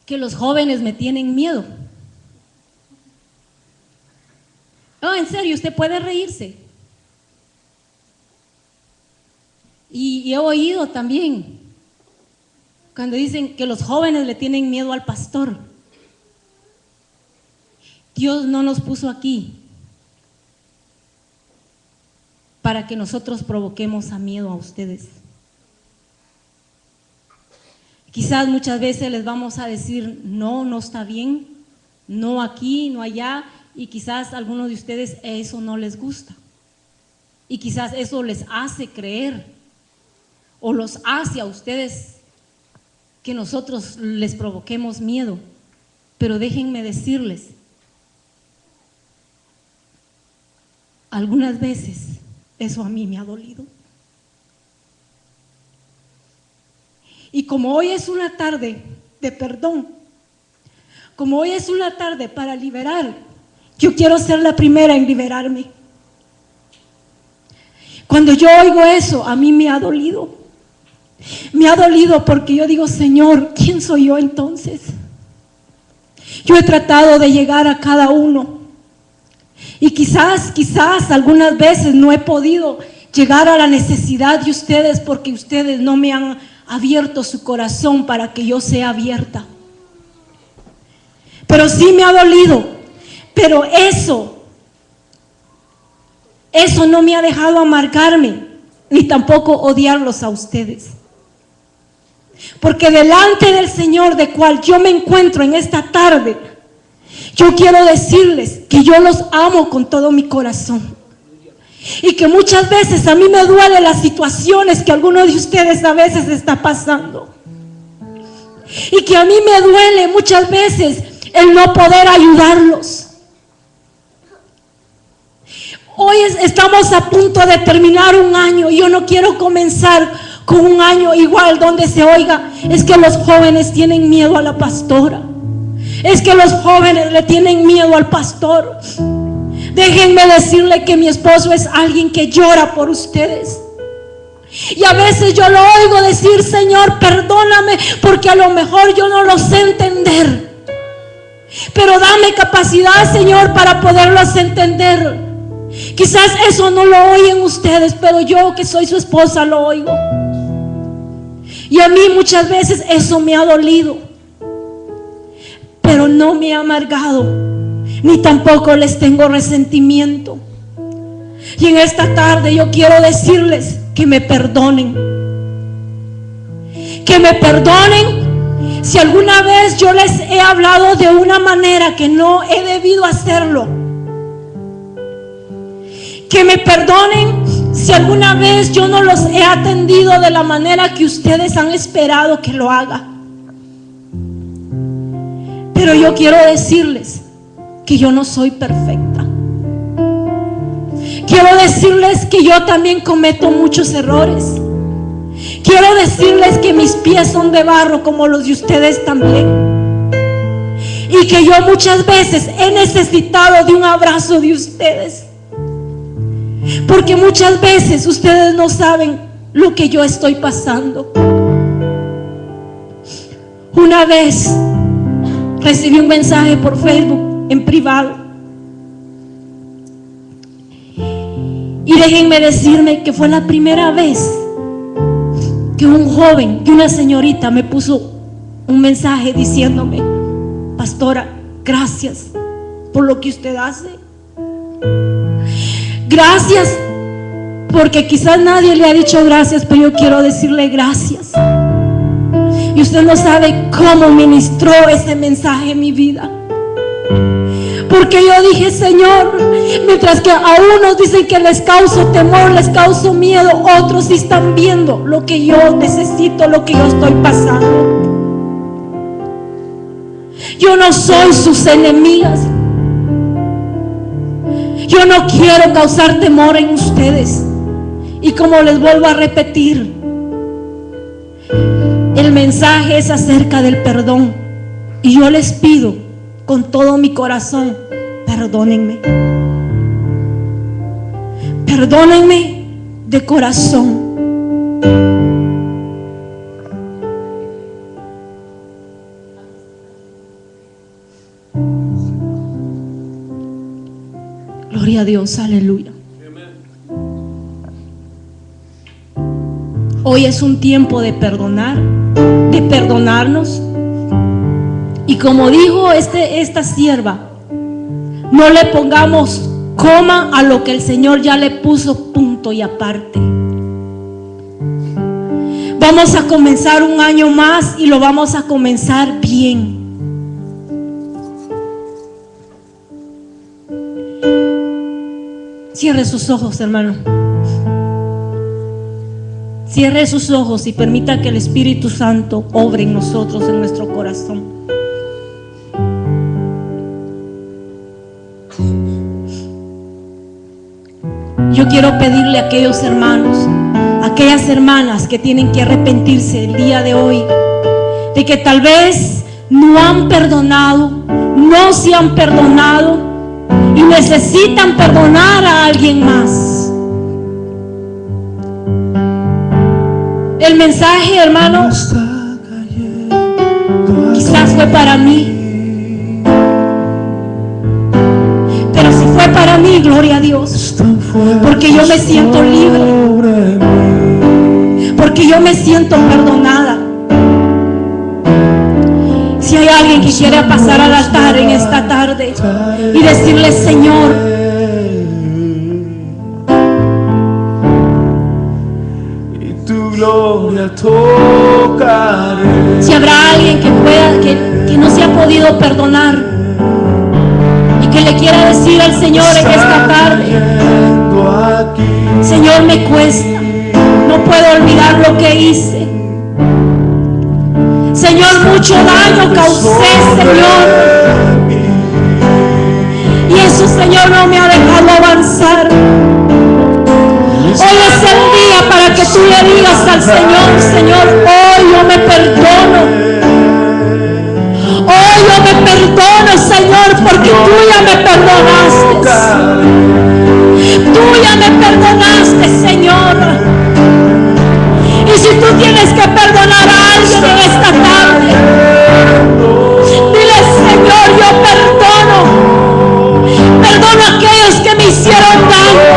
que los jóvenes me tienen miedo. No, en serio, usted puede reírse. Y he oído también cuando dicen que los jóvenes le tienen miedo al pastor. Dios no nos puso aquí para que nosotros provoquemos a miedo a ustedes. Quizás muchas veces les vamos a decir, no, no está bien, no aquí, no allá, y quizás a algunos de ustedes eso no les gusta. Y quizás eso les hace creer o los hace a ustedes que nosotros les provoquemos miedo. Pero déjenme decirles, algunas veces eso a mí me ha dolido. Y como hoy es una tarde de perdón, como hoy es una tarde para liberar, yo quiero ser la primera en liberarme. Cuando yo oigo eso, a mí me ha dolido. Me ha dolido porque yo digo, Señor, ¿quién soy yo entonces? Yo he tratado de llegar a cada uno. Y quizás algunas veces no he podido llegar a la necesidad de ustedes porque ustedes no me han abierto su corazón para que yo sea abierta. Pero sí me ha dolido. Pero eso eso no me ha dejado amargarme, ni tampoco odiarlos a ustedes. Porque delante del Señor, de cual yo me encuentro en esta tarde, yo quiero decirles que yo los amo con todo mi corazón. Y que muchas veces a mí me duelen las situaciones que alguno de ustedes a veces está pasando. Y que a mí me duele muchas veces el no poder ayudarlos. Hoy estamos a punto de terminar un año y yo no quiero comenzar con un año igual donde se oiga: es que los jóvenes tienen miedo a la pastora, es que los jóvenes le tienen miedo al pastor. Déjenme decirle que mi esposo es alguien que llora por ustedes. Y a veces yo lo oigo decir: Señor, perdóname, porque a lo mejor yo no lo sé entender. Pero dame capacidad, Señor, para poderlos entender. Quizás eso no lo oyen ustedes, pero yo, que soy su esposa, lo oigo. Y a mí muchas veces eso me ha dolido, pero no me ha amargado, ni tampoco les tengo resentimiento. Y en esta tarde yo quiero decirles que me perdonen. Que me perdonen si alguna vez yo les he hablado de una manera que no he debido hacerlo. Que me perdonen si alguna vez yo no los he atendido de la manera que ustedes han esperado que lo haga. Pero yo quiero decirles que yo no soy perfecta. Quiero decirles que yo también cometo muchos errores. Quiero decirles que mis pies son de barro como los de ustedes también. Y que yo muchas veces he necesitado de un abrazo de ustedes. Porque muchas veces ustedes no saben lo que yo estoy pasando. Una vez recibí un mensaje por Facebook en privado. Y déjenme decirme que fue la primera vez que un joven y una señorita me puso un mensaje diciéndome: pastora, gracias por lo que usted hace. Gracias, porque quizás nadie le ha dicho gracias, pero yo quiero decirle gracias. Y usted no sabe cómo ministró ese mensaje en mi vida. Porque yo dije: Señor, mientras que a unos dicen que les causo temor, les causo miedo, otros sí están viendo lo que yo necesito, lo que yo estoy pasando. Yo no soy sus enemigas. Yo no quiero causar temor en ustedes. Y como les vuelvo a repetir, el mensaje es acerca del perdón. Y yo les pido con todo mi corazón: perdónenme. Perdónenme de corazón. Gloria a Dios, aleluya. Hoy es un tiempo de perdonar, de perdonarnos. Y como dijo esta sierva, no le pongamos coma a lo que el Señor ya le puso punto y aparte. Vamos a comenzar un año más y lo vamos a comenzar bien. Cierre sus ojos, hermano. Cierre sus ojos y permita que el Espíritu Santo obre en nosotros, en nuestro corazón. Yo quiero pedirle a aquellos hermanos, a aquellas hermanas que tienen que arrepentirse el día de hoy, de que tal vez no han perdonado, no se han perdonado y necesitan perdonar a alguien más. El mensaje, hermanos, quizás fue para mí, pero si fue para mí, gloria a Dios, porque yo me siento libre, porque yo me siento perdonada. Si hay alguien que quiere pasar al altar en esta tarde y decirle: Señor, gloria tocaré. Si habrá alguien que no se ha podido perdonar y que le quiera decir al Señor en esta tarde: Señor, me cuesta, no puedo olvidar lo que hice. Señor, mucho daño causé, Señor, y eso, Señor, no me ha dejado avanzar. Hoy es el día para que tú le digas al Señor: Señor, hoy yo me perdono. Hoy yo me perdono, Señor, porque tú ya me perdonaste. Tú ya me perdonaste, Señor. Y si tú tienes que perdonar a alguien en esta tarde, dile: Señor, yo perdono. Perdono a aquellos que me hicieron daño.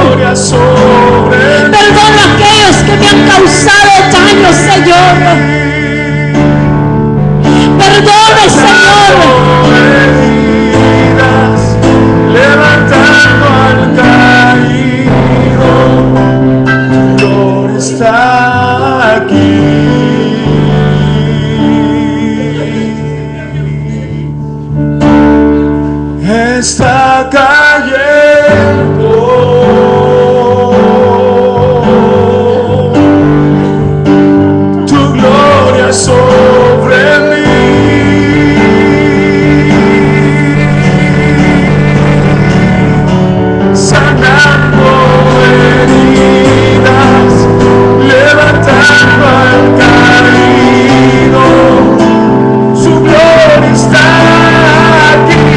Perdono a aquellos que me han causado daño, Señor. Perdono, Señor. Levantando al caído, Dios está aquí. Está cayendo. Tu gloria sobre mí. Sanando heridas, levantando al caído, su gloria está aquí.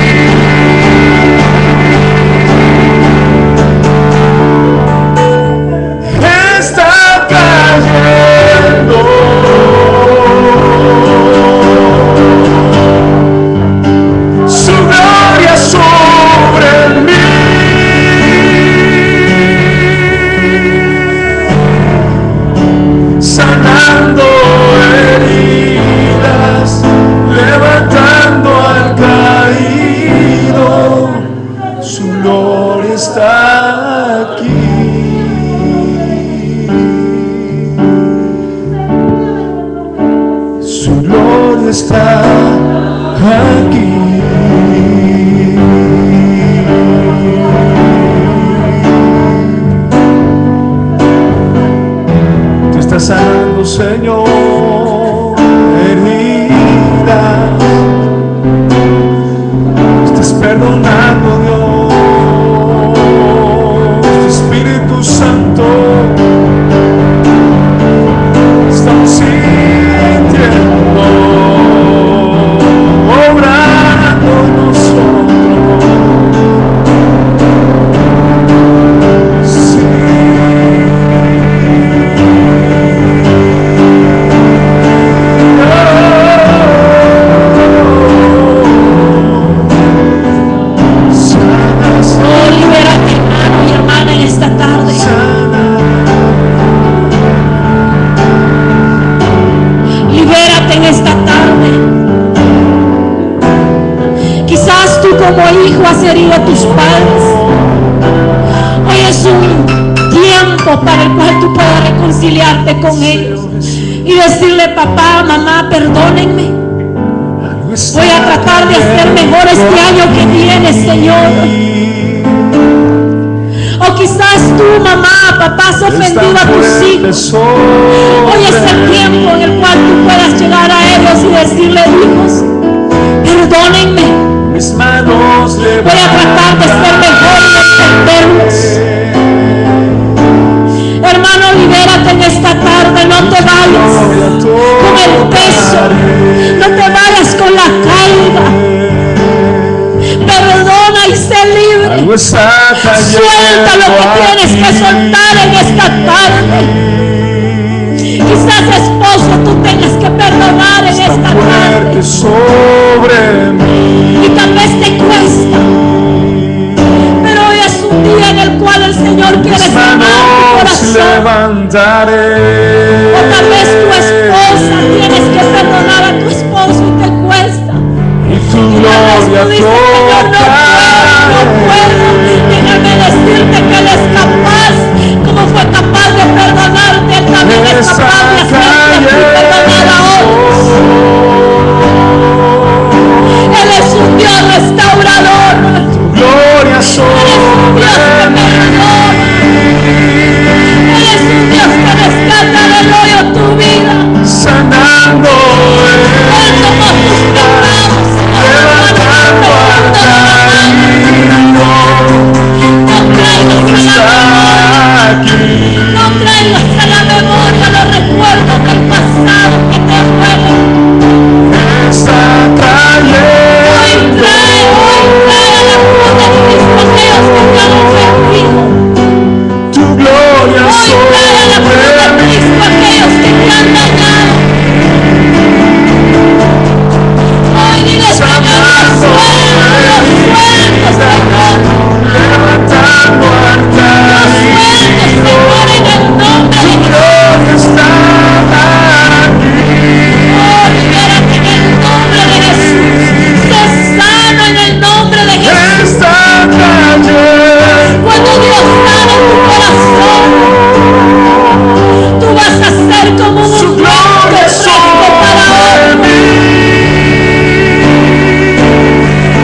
Está cayendo. Su gloria sobre mí. Sanando heridas, levantando al caído, su gloria está aquí. Su gloria está aquí. Tú estás sanando, Señor, heridas. Estás perdonando, Dios. Tu Espíritu Santo estamos sintiendo, obrando en nosotros. Sí. Oh, libérate, hermano y hermana, en esta tarde. Libérate en esta tarde. Quizás tú como hijo has herido a tus padres. Hoy es un tiempo para el cual tú puedas reconciliarte con ellos y decirle: papá, mamá, perdónenme. Voy a tratar de hacer mejor este año que viene, Señor. O quizás tú, mamá, papá, has ofendido a tus hijos. Hoy es el tiempo en el cual tú puedas llegar a ellos y decirle: hijos, perdónenme. Voy a tratar de ser mejor y entenderlos. Hermano, libérate en esta tarde. No te vayas con el peso. No te vayas con la carga. Perdona y sé libre. Suelta lo que tienes que soltar en esta tarde. Quizás, esposo, tú tengas que perdonar en esta tarde. Y tal vez te cuesta. Pero hoy es un día en el cual el Señor quiere sanar tu corazón. O tal vez tu esposa, tienes que perdonar a tu esposo y te cuesta. Y tal vez tú dices: Señor, no puedo. Déjame decirte que Él es capaz. Como fue capaz de perdonarte, Él también es capaz de cayendo. Cuando Dios sana tu corazón, tú vas a ser como un Su manto gloria fresco para sobre otros. mí.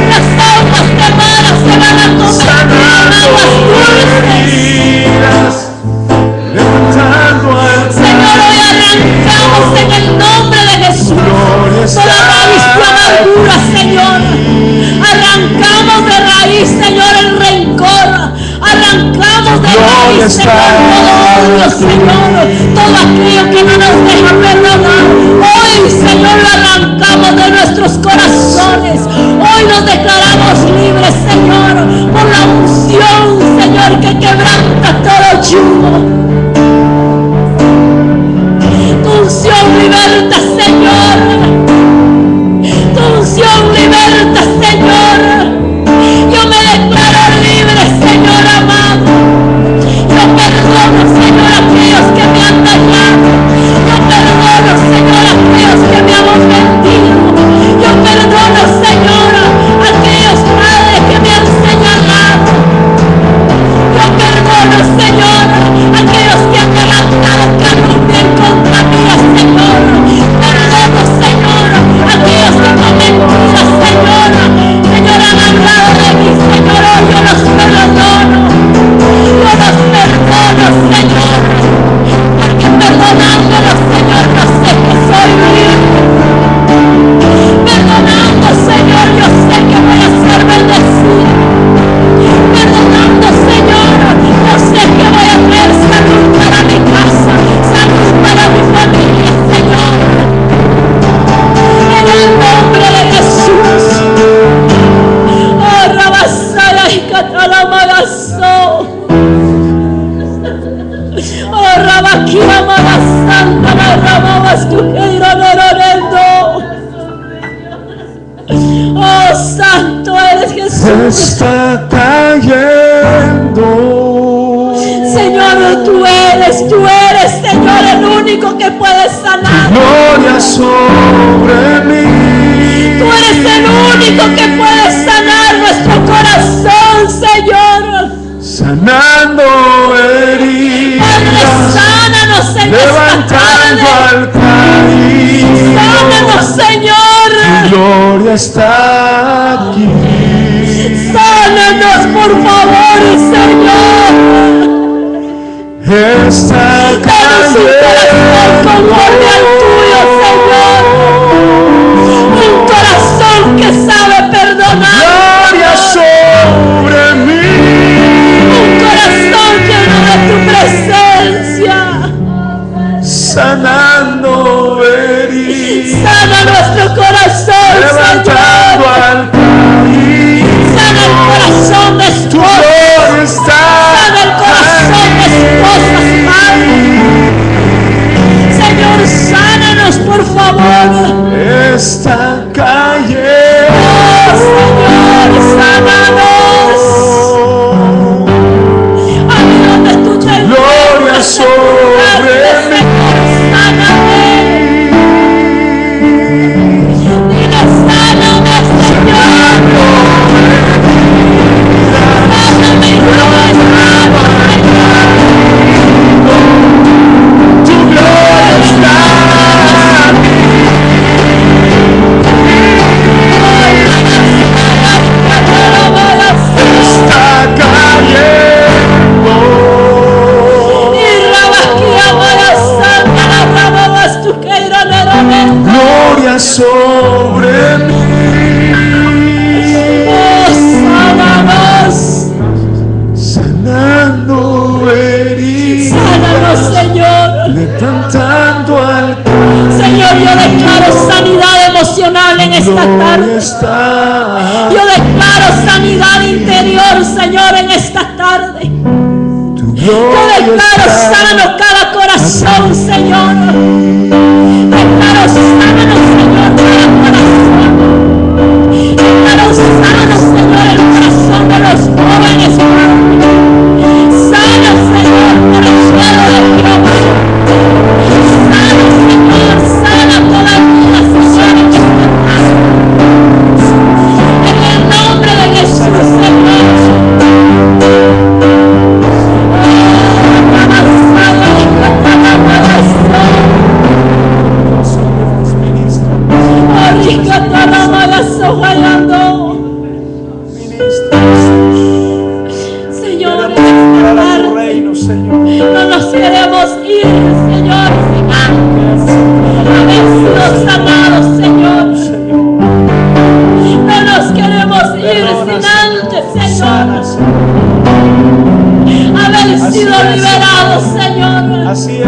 Las aguas de Mara se van a convertir en Sanando aguas dulces. heridas, levantando al Señor, hoy arrancamos en el nombre de Jesús gloria está toda raíz de amargura, Señor. Arrancamos de raíz, Señor, el rencor. Arrancamos de raíz, Señor, todo odio, Señor. Todo aquello que no nos deja perdonar. Hoy, Señor, lo arrancamos de nuestros corazones. Hoy nos declaramos libres, Señor, por la unción, Señor, que quebranta todo yugo. Tu unción liberta, Señor. Tu unción liberta, Señor. Yo me declaro libre, Señor amado. Yo perdono, Señor, a aquellos que me han dañado. Yo perdono, Señor, a aquellos que me han ofendido. Yo perdono, Señor, a aquellos padres que me han señalado. Yo perdono, Señor, a aquellos que han levantado calumnia en contra mía, Señor. Perdono, Señor, a aquellos que con mentiras, Señor, Señor, han hablado de mí, Señor. Hoy yo los perdono. Yo los perdono, Señor. Porque perdonándolos, Señor, no sé que soy libre. Perdonando, Señor, yo sé que voy a ser bendecido. Perdonando, Señor, yo sé que voy a traer salud para mi casa, salud para mi familia, Señor. En el nombre de Jesús. Oh, Rabasaya y Catalamagaso. Oh, Rabaquia Magasanta, la Ramabas Tuqueira Nororendo. Oh, santo eres Jesús. está cayendo. Señor, tú eres, Señor, el único que puede sanar. Gloria sobre mí. Tú eres el único que puede sanar nuestro corazón, Señor. Sanando Padre, heridas, sánanos en esta levantando tarde. al caído. Sánanos, Señor. Gloria está aquí. Sánanos, por favor, Señor. Está Danos un corazón conforme al tuyo, Señor. Un corazón que sabe perdonar. Gloria sobre mí. Un corazón lleno de tu presencia. Sanando heridas, Sana nuestro corazón, levantando Señor. al caído. Sana el corazón de Tu esposas. gloria está Sana el corazón de esposas, Padre. Señor, sánanos, por favor. está cayendo. Oh, Señor, sánanos. Ahí donde tú te Gloria encuentras, sobre mí. Señor, sáname. Dile, sáname, Señor. Sáname, Señor. Tu gloria está aquí. Está cayendo. Gloria sobre mí. Sanando heridas, Sánanos, Señor. levantando al Señor, yo declaro sanidad emocional en esta gloria tarde. está. Yo declaro sanidad interior, Señor, en esta tarde. Tu Yo gloria declaro está. sano cada corazón, Señor. Declaro sano, Señor, cada corazón. Declaro sano, Señor, el corazón de los jóvenes, Padre. Sana, Señor, por el suelo de Jehová. Sana, Señor, sana toda vida, Señor, en esta tarde. En el nombre de Jesús, Señor. Señor. No nos queremos ir, Señor, sin antes haber sido sanados, Señor. Señor. No nos queremos ir Perdona, sin antes, Sana, Señor, Señor. haber Así sido es, liberados, Señor. Así es.